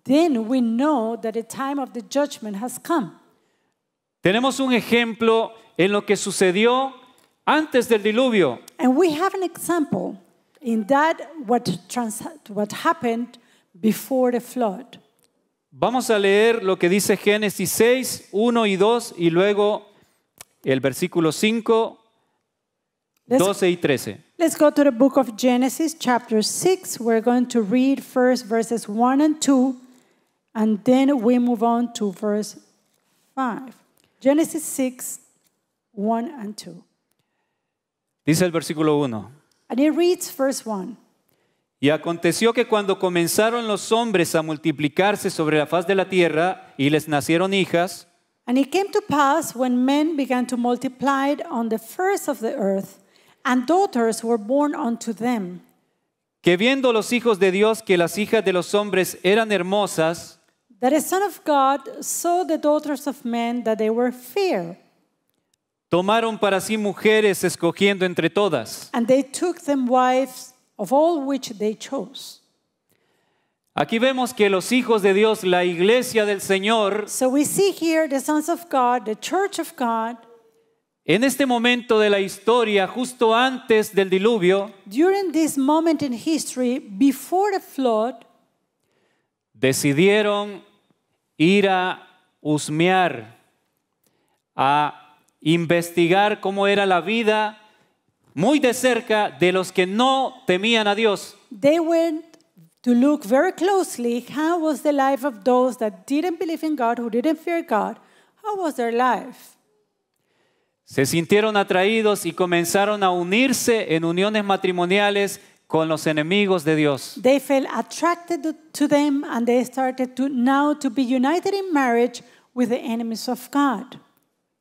then we know that the time of the judgment has come.
Tenemos un ejemplo en lo que sucedió antes del diluvio.
And we have an example in that what happened before the flood.
Vamos a leer lo que dice Génesis 6, 1 y 2 y luego el versículo 5, 12 y 13.
Let's go to the book of Genesis, chapter 6. We're going to read first verses 1 and 2, and then we move on to verse 5. Genesis 6, 1 and 2.
Dice el versículo 1.
And it reads verse 1.
Y aconteció que cuando comenzaron los hombres a multiplicarse sobre la faz de la tierra y les nacieron hijas,
And it came to pass when men began to multiply on the face of the earth, and daughters were born unto them,
que viendo los hijos de Dios que las hijas de los hombres eran hermosas,
that the Son of God saw the daughters of men that they were fair,
tomaron para sí mujeres escogiendo entre todas.
and they took them wives of all which they chose.
Aquí vemos que los hijos de Dios, la iglesia del Señor,
So we see here the sons of God, the church of God,
en este momento de la historia, justo antes del diluvio,
during this moment in history, before the flood,
decidieron ir a husmear, a investigar cómo era la vida muy de cerca de los que no temían a Dios.
they went to look very closely how was the life of those that didn't believe in God, who didn't fear God. How was their life?
Se sintieron atraídos y comenzaron a unirse en uniones matrimoniales con los enemigos de Dios.
They felt attracted to them, and they started to be united in marriage with the enemies of God.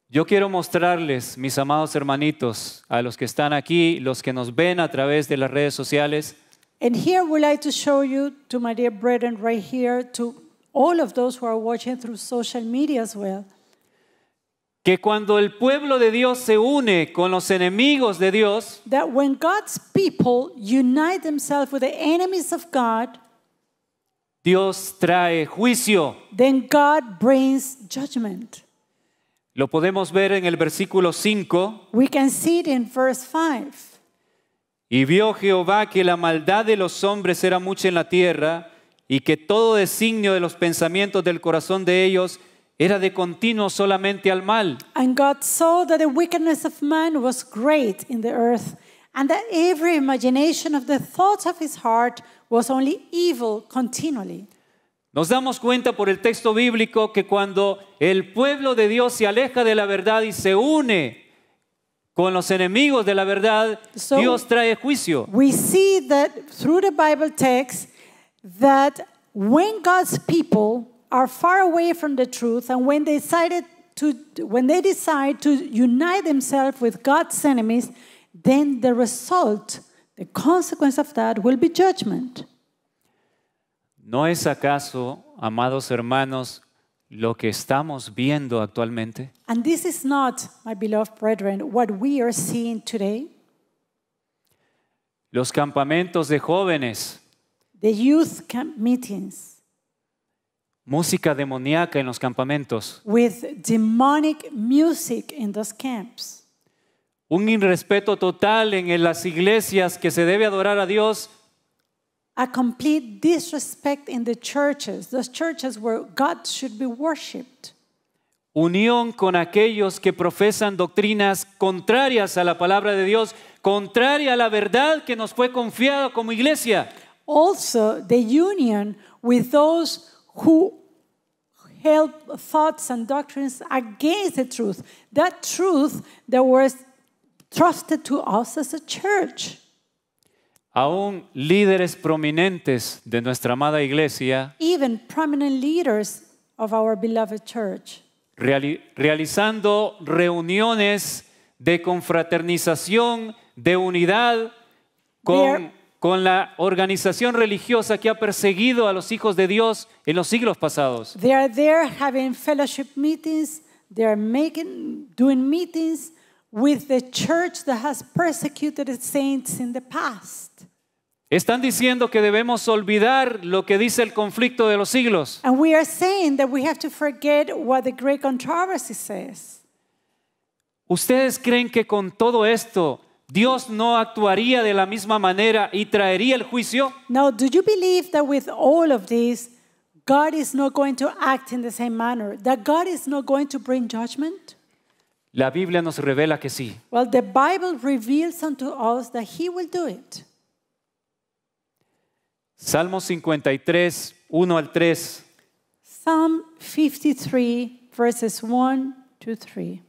Yo quiero mostrarles, mis amados hermanitos, a los que están aquí, los que nos ven a través de las redes sociales,
And here we'd like to show you, to my dear brethren right here, to all of those who are watching through social media as well,
que cuando el pueblo de Dios se une con los enemigos de Dios,
that when God's people unite themselves with the enemies of God,
Dios trae juicio.
then God brings judgment.
Lo podemos ver en el versículo 5.
We can see it in verse 5.
Y vio Jehová que la maldad de los hombres era mucha en la tierra y que todo designio de los pensamientos del corazón de ellos era de continuo solamente al mal.
And God saw that the wickedness of man was great in the earth, and that every imagination of the thoughts of his heart was only evil continually.
Nos damos cuenta por el texto bíblico que cuando el pueblo de Dios se aleja de la verdad y se une con los enemigos de la verdad,
So-
Dios trae juicio.
We see that through the Bible text that when God's people are far away from the truth and when they decide to unite themselves with God's enemies, then the result, the consequence of that will be judgment.
¿No es acaso, amados hermanos, lo que estamos viendo actualmente?
And this is not, my beloved brethren, what we are seeing today.
Los campamentos de jóvenes,
The youth camp meetings
música demoníaca en los campamentos,
with demonic music in those camps.
un irrespeto total en las iglesias que se debe adorar a Dios,
A complete disrespect in the churches, those churches where God should be worshipped.
unión con aquellos que profesan doctrinas contrarias a la palabra de Dios, contraria a la verdad que nos fue confiada como iglesia.
Also, the union with those who held thoughts and doctrines against the truth, that truth that was trusted to us as a church.
Aún líderes prominentes de nuestra amada iglesia
Even prominent leaders of our beloved church,
realizando reuniones de confraternización, de unidad con la organización religiosa que ha perseguido a los hijos de Dios en los siglos pasados.
they are there having fellowship meetings, they are doing meetings with the church that has persecuted the saints in the past.
Están diciendo que debemos olvidar lo que dice el conflicto de los siglos.
And we are saying that we have to forget what the great controversy says.
¿Ustedes creen que con todo esto Dios no actuaría de la misma manera y traería el juicio?
Now, do you believe that with all of this, God is not going to act in the same manner? That God is not going to bring judgment?
La Biblia nos revela que sí.
Well, the Bible reveals unto us that He will do it.
Salmo 53, 1 al 3.
Psalm 53, verses 1 to 3.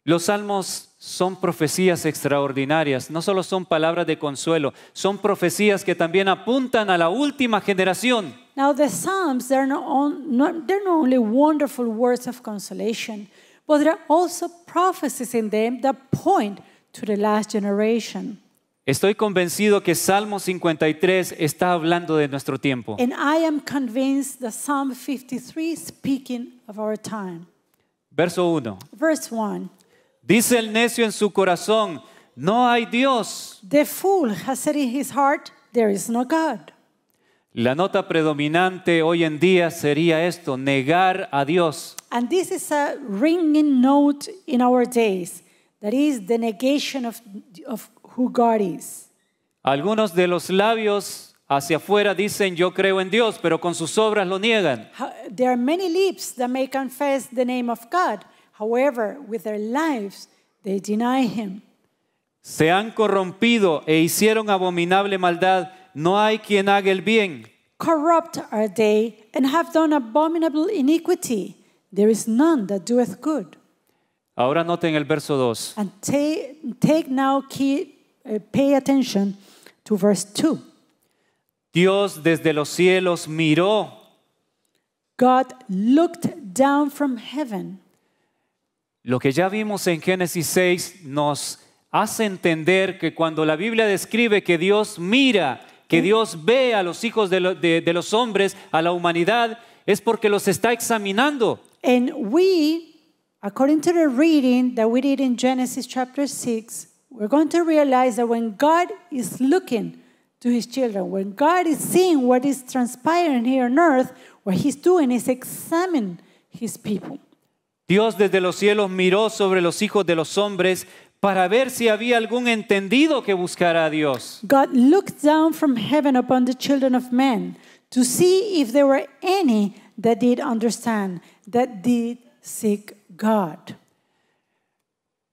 Los salmos son profecías extraordinarias, no solo son palabras de consuelo, son profecías que también apuntan a la última generación.
Now, the Psalms, they're not only wonderful words of consolation, but there are also prophecies in them that point to the last generation.
Estoy convencido que Salmo 53 está hablando de nuestro tiempo.
And I am convinced that Psalm 53 is speaking of our time.
Verso 1.
Verse 1.
Dice el necio en su corazón, no hay Dios.
The fool has said in his heart, there is no God.
La nota predominante hoy en día sería esto, negar a Dios.
And this is a ringing note in our days. That is the negation of who God is.
Algunos de los labios hacia afuera dicen yo creo en Dios, pero con sus obras lo niegan.
There are many lips that may confess the name of God. However, with their lives, they deny Him.
Se han corrompido e hicieron abominable maldad. No hay quien haga el bien.
Corrupt are they and have done abominable iniquity. There is none that doeth good.
Ahora noten el verso 2.
And take now pay attention to verse 2.
Dios desde los cielos miró.
God looked down from heaven.
Lo que ya vimos en Génesis 6 nos hace entender que cuando la Biblia describe que Dios mira, que Dios ve a los hijos de los hombres, a la humanidad, es porque los está examinando.
And we, according to the reading that we did in Genesis chapter 6, we're going to realize that when God is looking to His children, when God is seeing what is transpiring here on earth, what He's doing is examine His people.
Dios desde los cielos miró sobre los hijos de los hombres para ver si había algún entendido que buscara a Dios.
God looked down from heaven upon the children of men to see if there were any that did understand, that did seek God.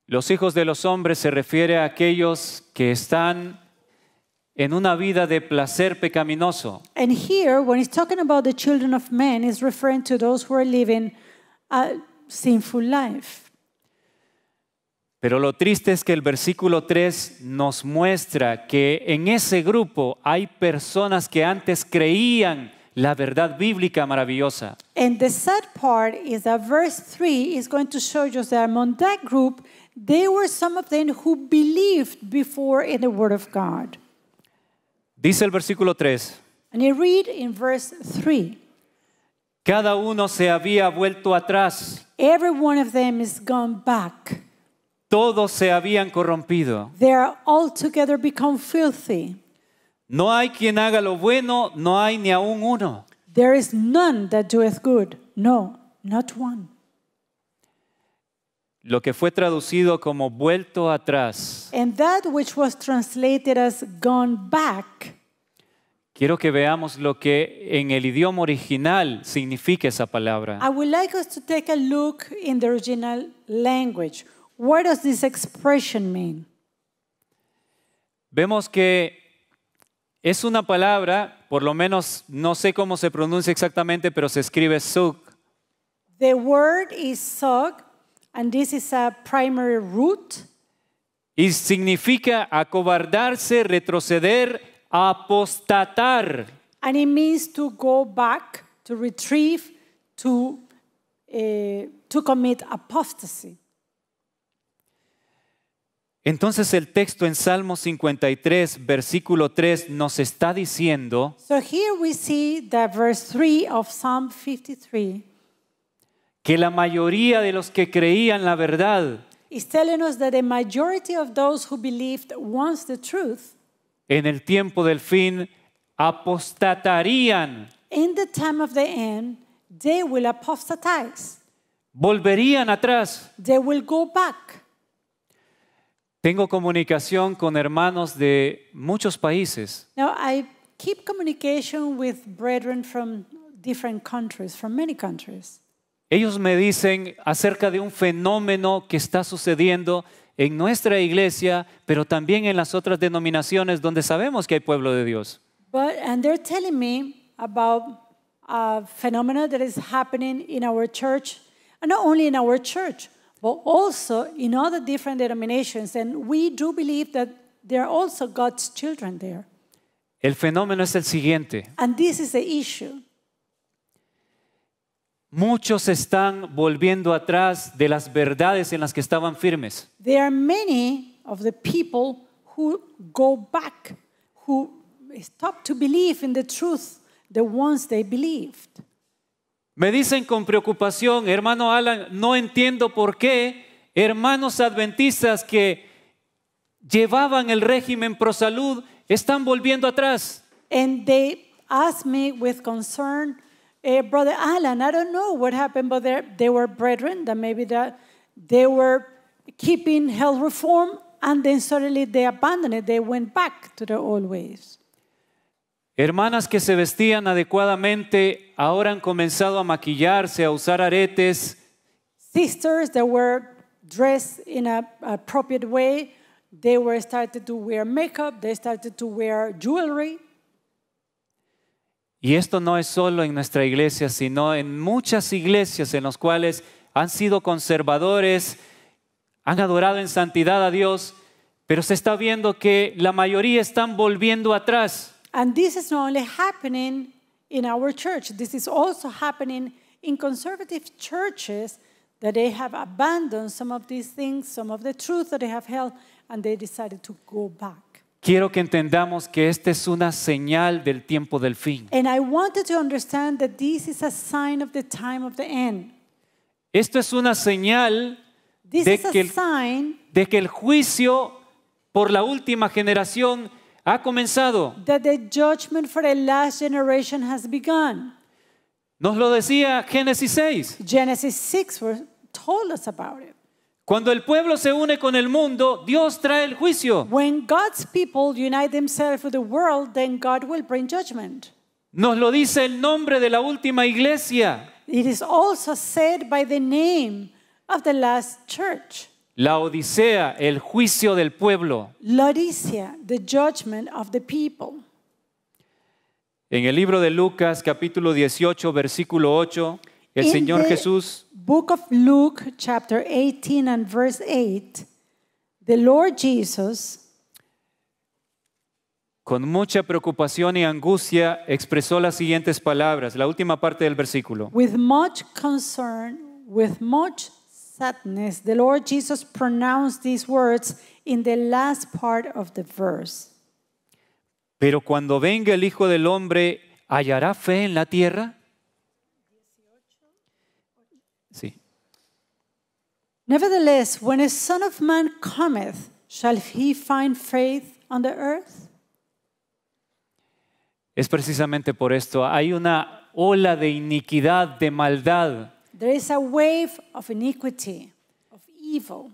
Los hijos de los hombres se refiere a aquellos que están en una vida de placer pecaminoso.
And here, when he's talking about the children of men, he's referring to those who are living a sinful life.
Pero lo triste es que el versículo 3 nos muestra que en ese grupo hay personas que antes creían la verdad bíblica maravillosa.
And the sad part is that verse 3 is going to show us that among that group, there were some of them who believed before in the Word of God.
Dice el versículo 3,
And you read in verse 3,
cada uno se había vuelto atrás,
every one of them is gone back.
todos se habían corrompido.
They are altogether become filthy.
No hay quien haga lo bueno, no hay ni aún uno.
There is none that doeth good. No, not one.
Lo que fue traducido como vuelto atrás.
And that which was translated as gone back,
Quiero que veamos lo que en el idioma original significa esa palabra.
I would like us to take a look in the original language. What does this expression mean?
Vemos que es una palabra, por lo menos no sé cómo se pronuncia exactamente, pero se escribe suk.
The word is sog, and this is a primary root,
Y significa acobardarse, retroceder, apostatar.
and it means to go back, to retrieve, to commit apostasy.
Entonces el texto en Salmo 53, versículo 3 nos está diciendo
So here we see that verse 3 of Psalm 53
que la mayoría de los que creían la verdad
is telling us that the majority of those who believed once the truth,
en el tiempo del fin apostatarían,
in the time of the end, they will apostatize.
volverían atrás.
They will go back.
Tengo comunicación con hermanos de muchos países
Now, I keep communication with brethren from different countries, from many countries.
Ellos me dicen acerca de un fenómeno que está sucediendo en nuestra iglesia, pero también en las otras denominaciones donde sabemos que hay pueblo de Dios.
And they're telling me about a phenomenon that is happening in our church, and not only in our church, but also in other different denominations. And we do believe that there are also God's children there.
El fenómeno es el siguiente.
And this is the issue.
Muchos están volviendo atrás de las verdades en las que estaban firmes.
There are many of the people who go back, who stop to believe in the truth, the ones they believed.
Me dicen con preocupación, hermano Alan, no entiendo por qué hermanos adventistas que llevaban el régimen pro salud están volviendo atrás.
And they asked me with concern, Brother Alan, I don't know what happened, but they were brethren, that maybe that they were keeping health reform, and then suddenly they abandoned it. They went back to their old ways.
Hermanas que se vestían adecuadamente ahora han comenzado a maquillarse, a usar aretes.
Sisters that were dressed in an appropriate way, they were started to wear makeup, they started to wear jewelry.
Y esto no es solo en nuestra iglesia, sino en muchas iglesias en las cuales han sido conservadores, han adorado en santidad a Dios, pero se está viendo que la mayoría están volviendo atrás.
And this is not only happening in our church, this is also happening in conservative churches, that they have abandoned some of these things, some of the truth that they have held, and they decided to go back.
Quiero que entendamos que esta es una señal del tiempo del fin.
And I wanted to understand that this is a sign of the time of the end.
Esto es una señal
This
de
is a
que,
sign
de que el juicio por la última generación ha comenzado.
that the judgment for the last generation has begun.
Nos lo decía Génesis 6.
Genesis 6 told us about it.
Cuando el pueblo se une con el mundo, Dios trae el juicio.
When God's people unite themselves with the world, then God will bring judgment.
Nos lo dice el nombre de la última iglesia,
It is also said by the name of the last church.
la Odisea, el juicio del pueblo.
Laodicea, the judgment of the people.
En el libro de Lucas, capítulo 18, versículo 8, el
In
Señor
the
Jesús
Book of Luke, chapter 18 and verse 8, The Lord Jesus,
con mucha preocupación y angustia, expresó las siguientes palabras, la última parte del versículo.
with much concern, with much sadness, the Lord Jesus pronounced these words in the last part of the verse.
Pero cuando venga el Hijo del Hombre, ¿hallará fe en la tierra? Sí.
Nevertheless, when a Son of Man cometh, shall he find faith on the earth?
Es precisamente por esto. Hay una ola de iniquidad, de maldad,
There is a wave of iniquity, of evil,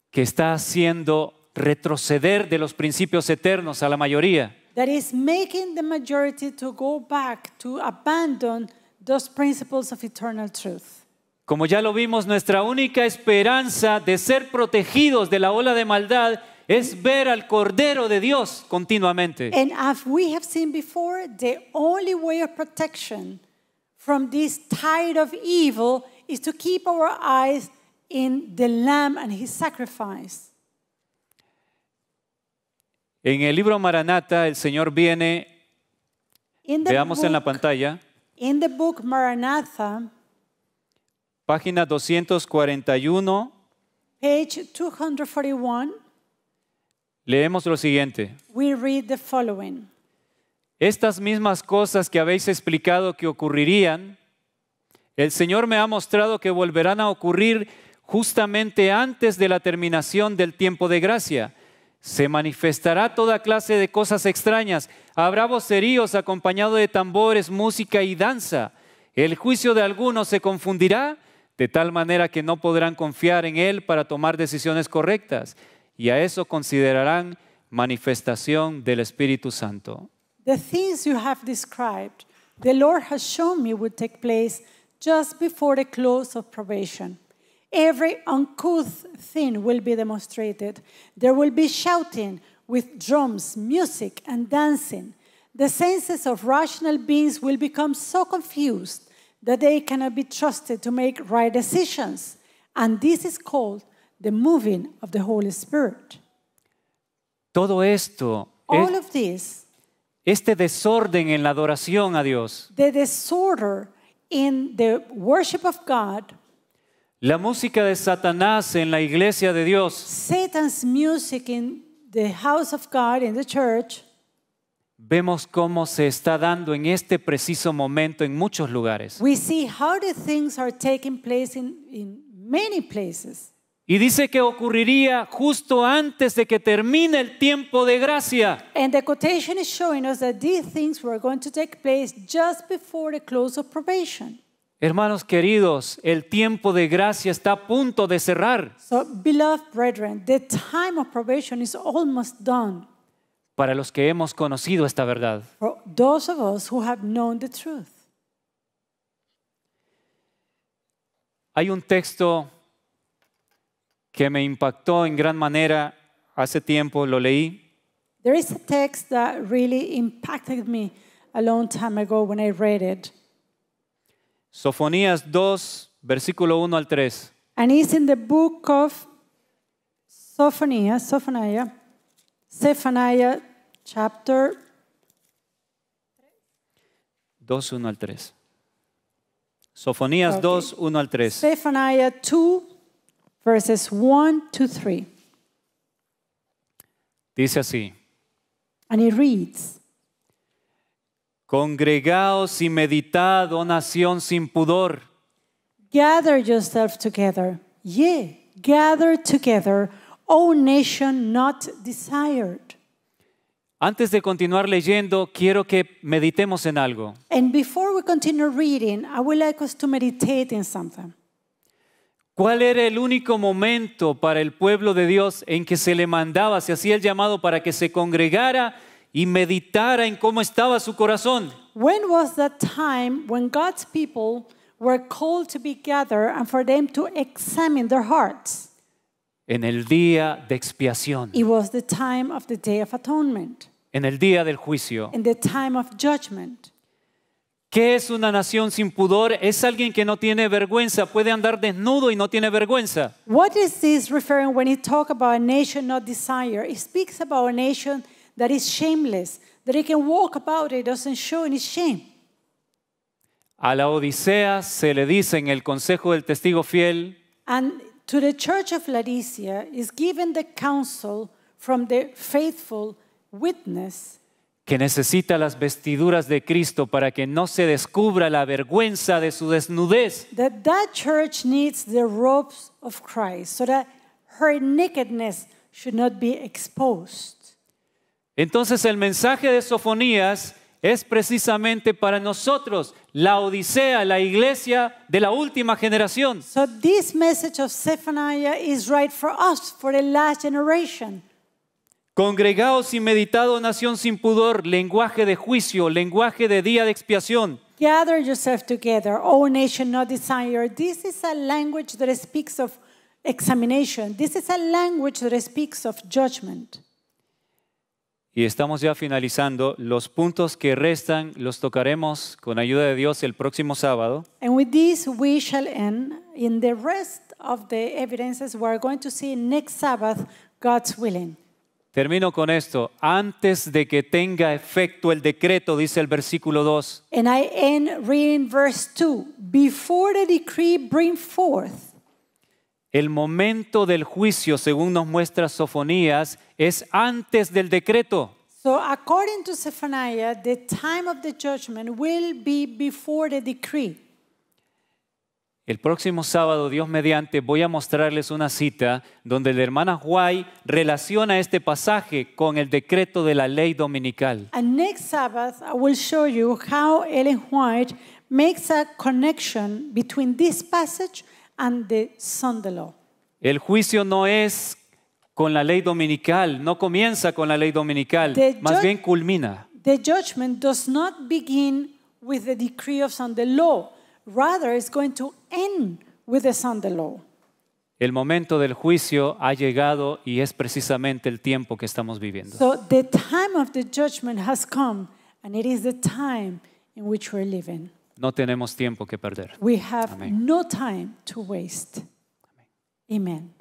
que está haciendo retroceder de los principios eternos a la mayoría.
that is making the majority to go back, to abandon those principles of eternal truth.
Como ya lo vimos, nuestra única esperanza de ser protegidos de la ola de maldad es ver al Cordero de Dios continuamente.
And as we have seen before, the only way of protection from this tide of evil is to keep our eyes in the Lamb and His sacrifice.
En el libro Maranata, el Señor viene,
In the,
veamos en la
book,
pantalla,
in the book Maranatha,
página 241,
page 241,
leemos lo siguiente.
we read the following.
Estas mismas cosas que habéis explicado que ocurrirían, el Señor me ha mostrado que volverán a ocurrir justamente antes de la terminación del tiempo de gracia. Se manifestará toda clase de cosas extrañas. Habrá voceríos acompañados de tambores, música y danza. El juicio de algunos se confundirá de tal manera que no podrán confiar en Él para tomar decisiones correctas. Y a eso considerarán manifestación del Espíritu Santo.
The things you have described, the Lord has shown me would take place just before the close of probation. Every uncouth thing will be demonstrated. There will be shouting with drums, music, and dancing. The senses of rational beings will become so confused that they cannot be trusted to make right decisions. And this is called the moving of the Holy Spirit.
Todo esto,
All of this,
este desorden en la adoración a Dios,
the disorder in the worship of God,
la música de Satanás en la iglesia de Dios,
Satan's music in the house of God, in the church,
vemos cómo se está dando en este preciso momento en muchos lugares.
we see how the things are taking place in many places.
Y dice que ocurriría justo antes de que termine el tiempo de gracia.
And the quotation is showing us that these things were going to take place just before the close of probation.
Hermanos queridos, el tiempo de gracia está a punto de cerrar
So, beloved brethren, the time of probation is almost done
para los que hemos conocido esta verdad.
for those of us who have known the truth.
Hay un texto que me impactó en gran manera hace tiempo, lo leí.
There is a text that really impacted me a long time ago when I read it.
Sofonías 2, versículo 1 al 3.
And it's in the book of Zephaniah chapter
2, 1 al 3. Sofonías
Okay.
2, 1 al 3.
Zephaniah 2, verses 1 to 3.
Dice así:
And it reads,
Congregaos y meditad, oh nación sin pudor.
Gather yourself together, yea, gather together, O nation not desired.
Antes de continuar leyendo, quiero que meditemos en algo.
And before we continue reading, I would like us to meditate in something.
¿Cuál era el único momento para el pueblo de Dios en que se le mandaba, se hacía el llamado para que se congregara y meditara en cómo estaba su corazón?
When was that time when God's people were called to be gathered and for them to examine their hearts?
En el día de expiación,
It was the time of the Day of Atonement,
en el día del juicio.
in the time of judgment.
¿Qué es una nación sin pudor? Es alguien que no tiene vergüenza, puede andar desnudo y no tiene vergüenza.
What is this referring when it talk about a nation not desire? It speaks about a nation that is shameless, that it can walk about it, doesn't show any shame.
A la Odisea se le dice en el consejo del testigo fiel,
And to the church of Laodicea is given the counsel from the faithful witness
que necesita las vestiduras de Cristo para que no se descubra la vergüenza de su desnudez.
that church needs the robes of Christ so that her nakedness should not be exposed.
Entonces el mensaje de Sofonías es precisamente para nosotros, la Odisea, la iglesia de la última generación.
So this message of Zephaniah is right for us, for the last generation.
Congregaos y meditado, nación sin pudor, lenguaje de juicio, lenguaje de día de expiación.
Gather yourself together, O nation not desire. This is a language that speaks of examination. This is a language that speaks of judgment.
Y estamos ya finalizando. Los puntos que restan los tocaremos con ayuda de Dios el próximo sábado.
And with this we shall end. In the rest of the evidences we are going to see next Sabbath, God's willing.
Termino con esto. Antes de que tenga efecto el decreto, dice el versículo 2.
And I end reading verse 2. Before the decree bring forth.
El momento del juicio, según nos muestra Sofonías, es antes del decreto.
So according to Zephaniah, the time of the judgment will be before the decree.
El próximo sábado, Dios mediante, voy a mostrarles una cita donde la hermana White relaciona este pasaje con el decreto de la ley dominical.
And next Sabbath, I will show you how Ellen White makes a connection between this passage and the Sunday law.
El juicio no es con la ley dominical, no comienza con la ley dominical, más bien culmina.
The judgment does not begin with the decree of Sunday law. Rather, it's going to end with the Sunday law.
El momento del juicio ha llegado y es precisamente el tiempo que estamos viviendo.
So the time of the judgment has come, and it is the time in which we're living.
No tenemos tiempo que perder.
We have
Amén.
no time to waste. Amen.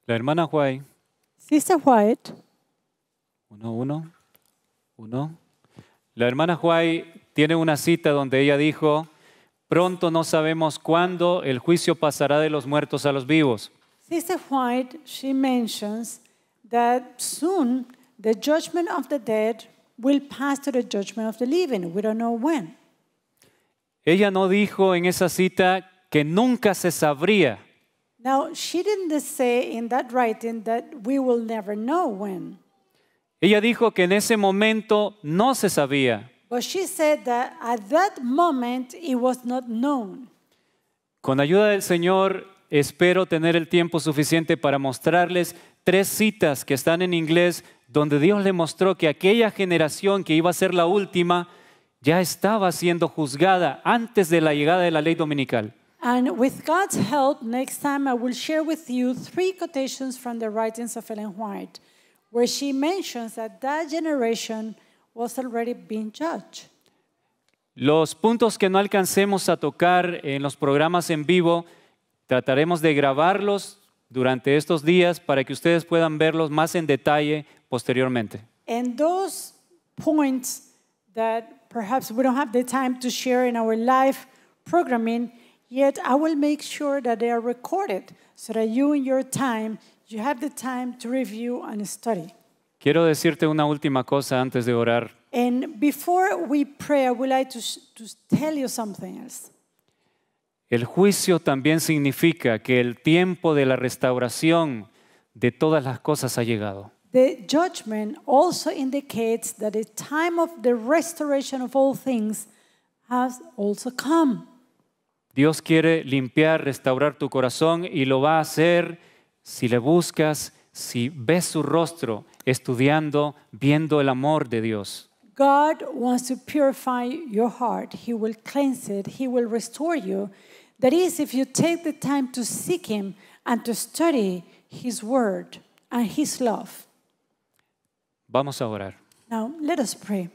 La hermana White,
Sister White,
uno. La hermana Huay tiene una cita donde ella dijo, pronto no sabemos cuándo el juicio pasará de los muertos a los vivos.
Sister White, she mentions that soon the judgment of the dead will pass to the judgment of the living. We don't know when.
Ella no dijo en esa cita que nunca se sabría.
Now, she didn't say in that writing that we will never know when.
Ella dijo que en ese momento no se sabía.
But she said that at that moment it was not known.
Con ayuda del Señor, espero tener el tiempo suficiente para mostrarles 3 citas que están en inglés donde Dios le mostró que aquella generación que iba a ser la última ya estaba siendo juzgada antes de la llegada de la ley dominical.
And with God's help, next time I will share with you 3 quotations from the writings of Ellen White, where she mentions that that generation was already being judged.
Los puntos que no alcancemos a tocar en los programas en vivo, trataremos de grabarlos durante estos días para que ustedes puedan verlos más en detalle posteriormente.
And those points that perhaps we don't have the time to share in our live programming, yet I will make sure that they are recorded so that you in your time, you have the time to review and study.
Quiero decirte una última cosa antes de orar.
And before we pray, I would like to tell you something else.
El juicio también significa que el tiempo de la restauración de todas las cosas ha llegado.
The judgment also indicates that the time of the restoration of all things has also come.
Dios quiere limpiar, restaurar tu corazón y lo va a hacer si le buscas, si ves su rostro, estudiando, viendo el amor de Dios.
God wants to purify your heart. He will cleanse it. He will restore you. That is, if you take the time to seek Him and to study His Word and His love.
Vamos a orar.
Now, let us pray.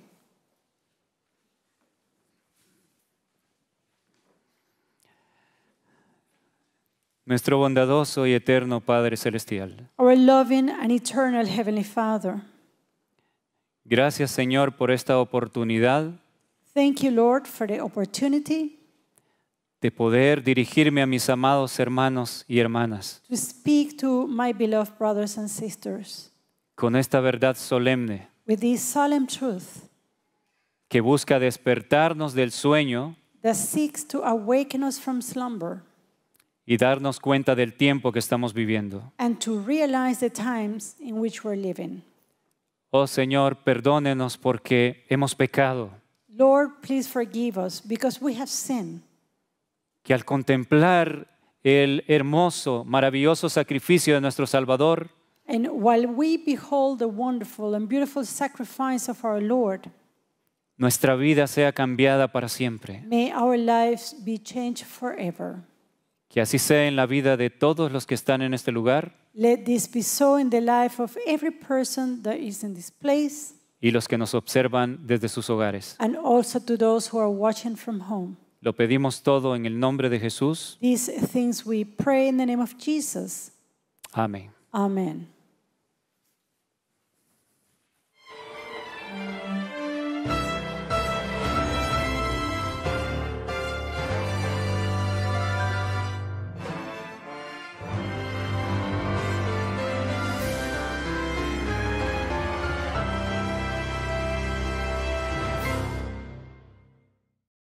Nuestro bondadoso y eterno Padre Celestial.
Our loving and eternal Heavenly Father,
Gracias, Señor, por esta oportunidad
thank you, Lord, for the opportunity
de poder dirigirme a mis amados hermanos y hermanas
to speak to my beloved brothers and sisters
con esta verdad solemne
with this solemn truth
que busca despertarnos del sueño
that seeks to awaken us from slumber
y darnos cuenta del tiempo que estamos viviendo.
and to realize the times in which we're living.
Oh Señor, perdónenos porque hemos pecado,
Lord, please forgive us because we have sinned.
que al contemplar el hermoso, maravilloso sacrificio de nuestro Salvador,
And while we behold the wonderful and beautiful sacrifice of our Lord,
nuestra vida sea cambiada para siempre.
may our lives be changed forever.
Que así sea en la vida de todos los que están en este lugar
Let this be so in the life of every person that is in this place
y los que nos observan desde sus hogares.
and also to those who are watching from home.
Lo pedimos todo en el nombre de Jesús.
These things we pray in the name of Jesus.
Amén.
Amen.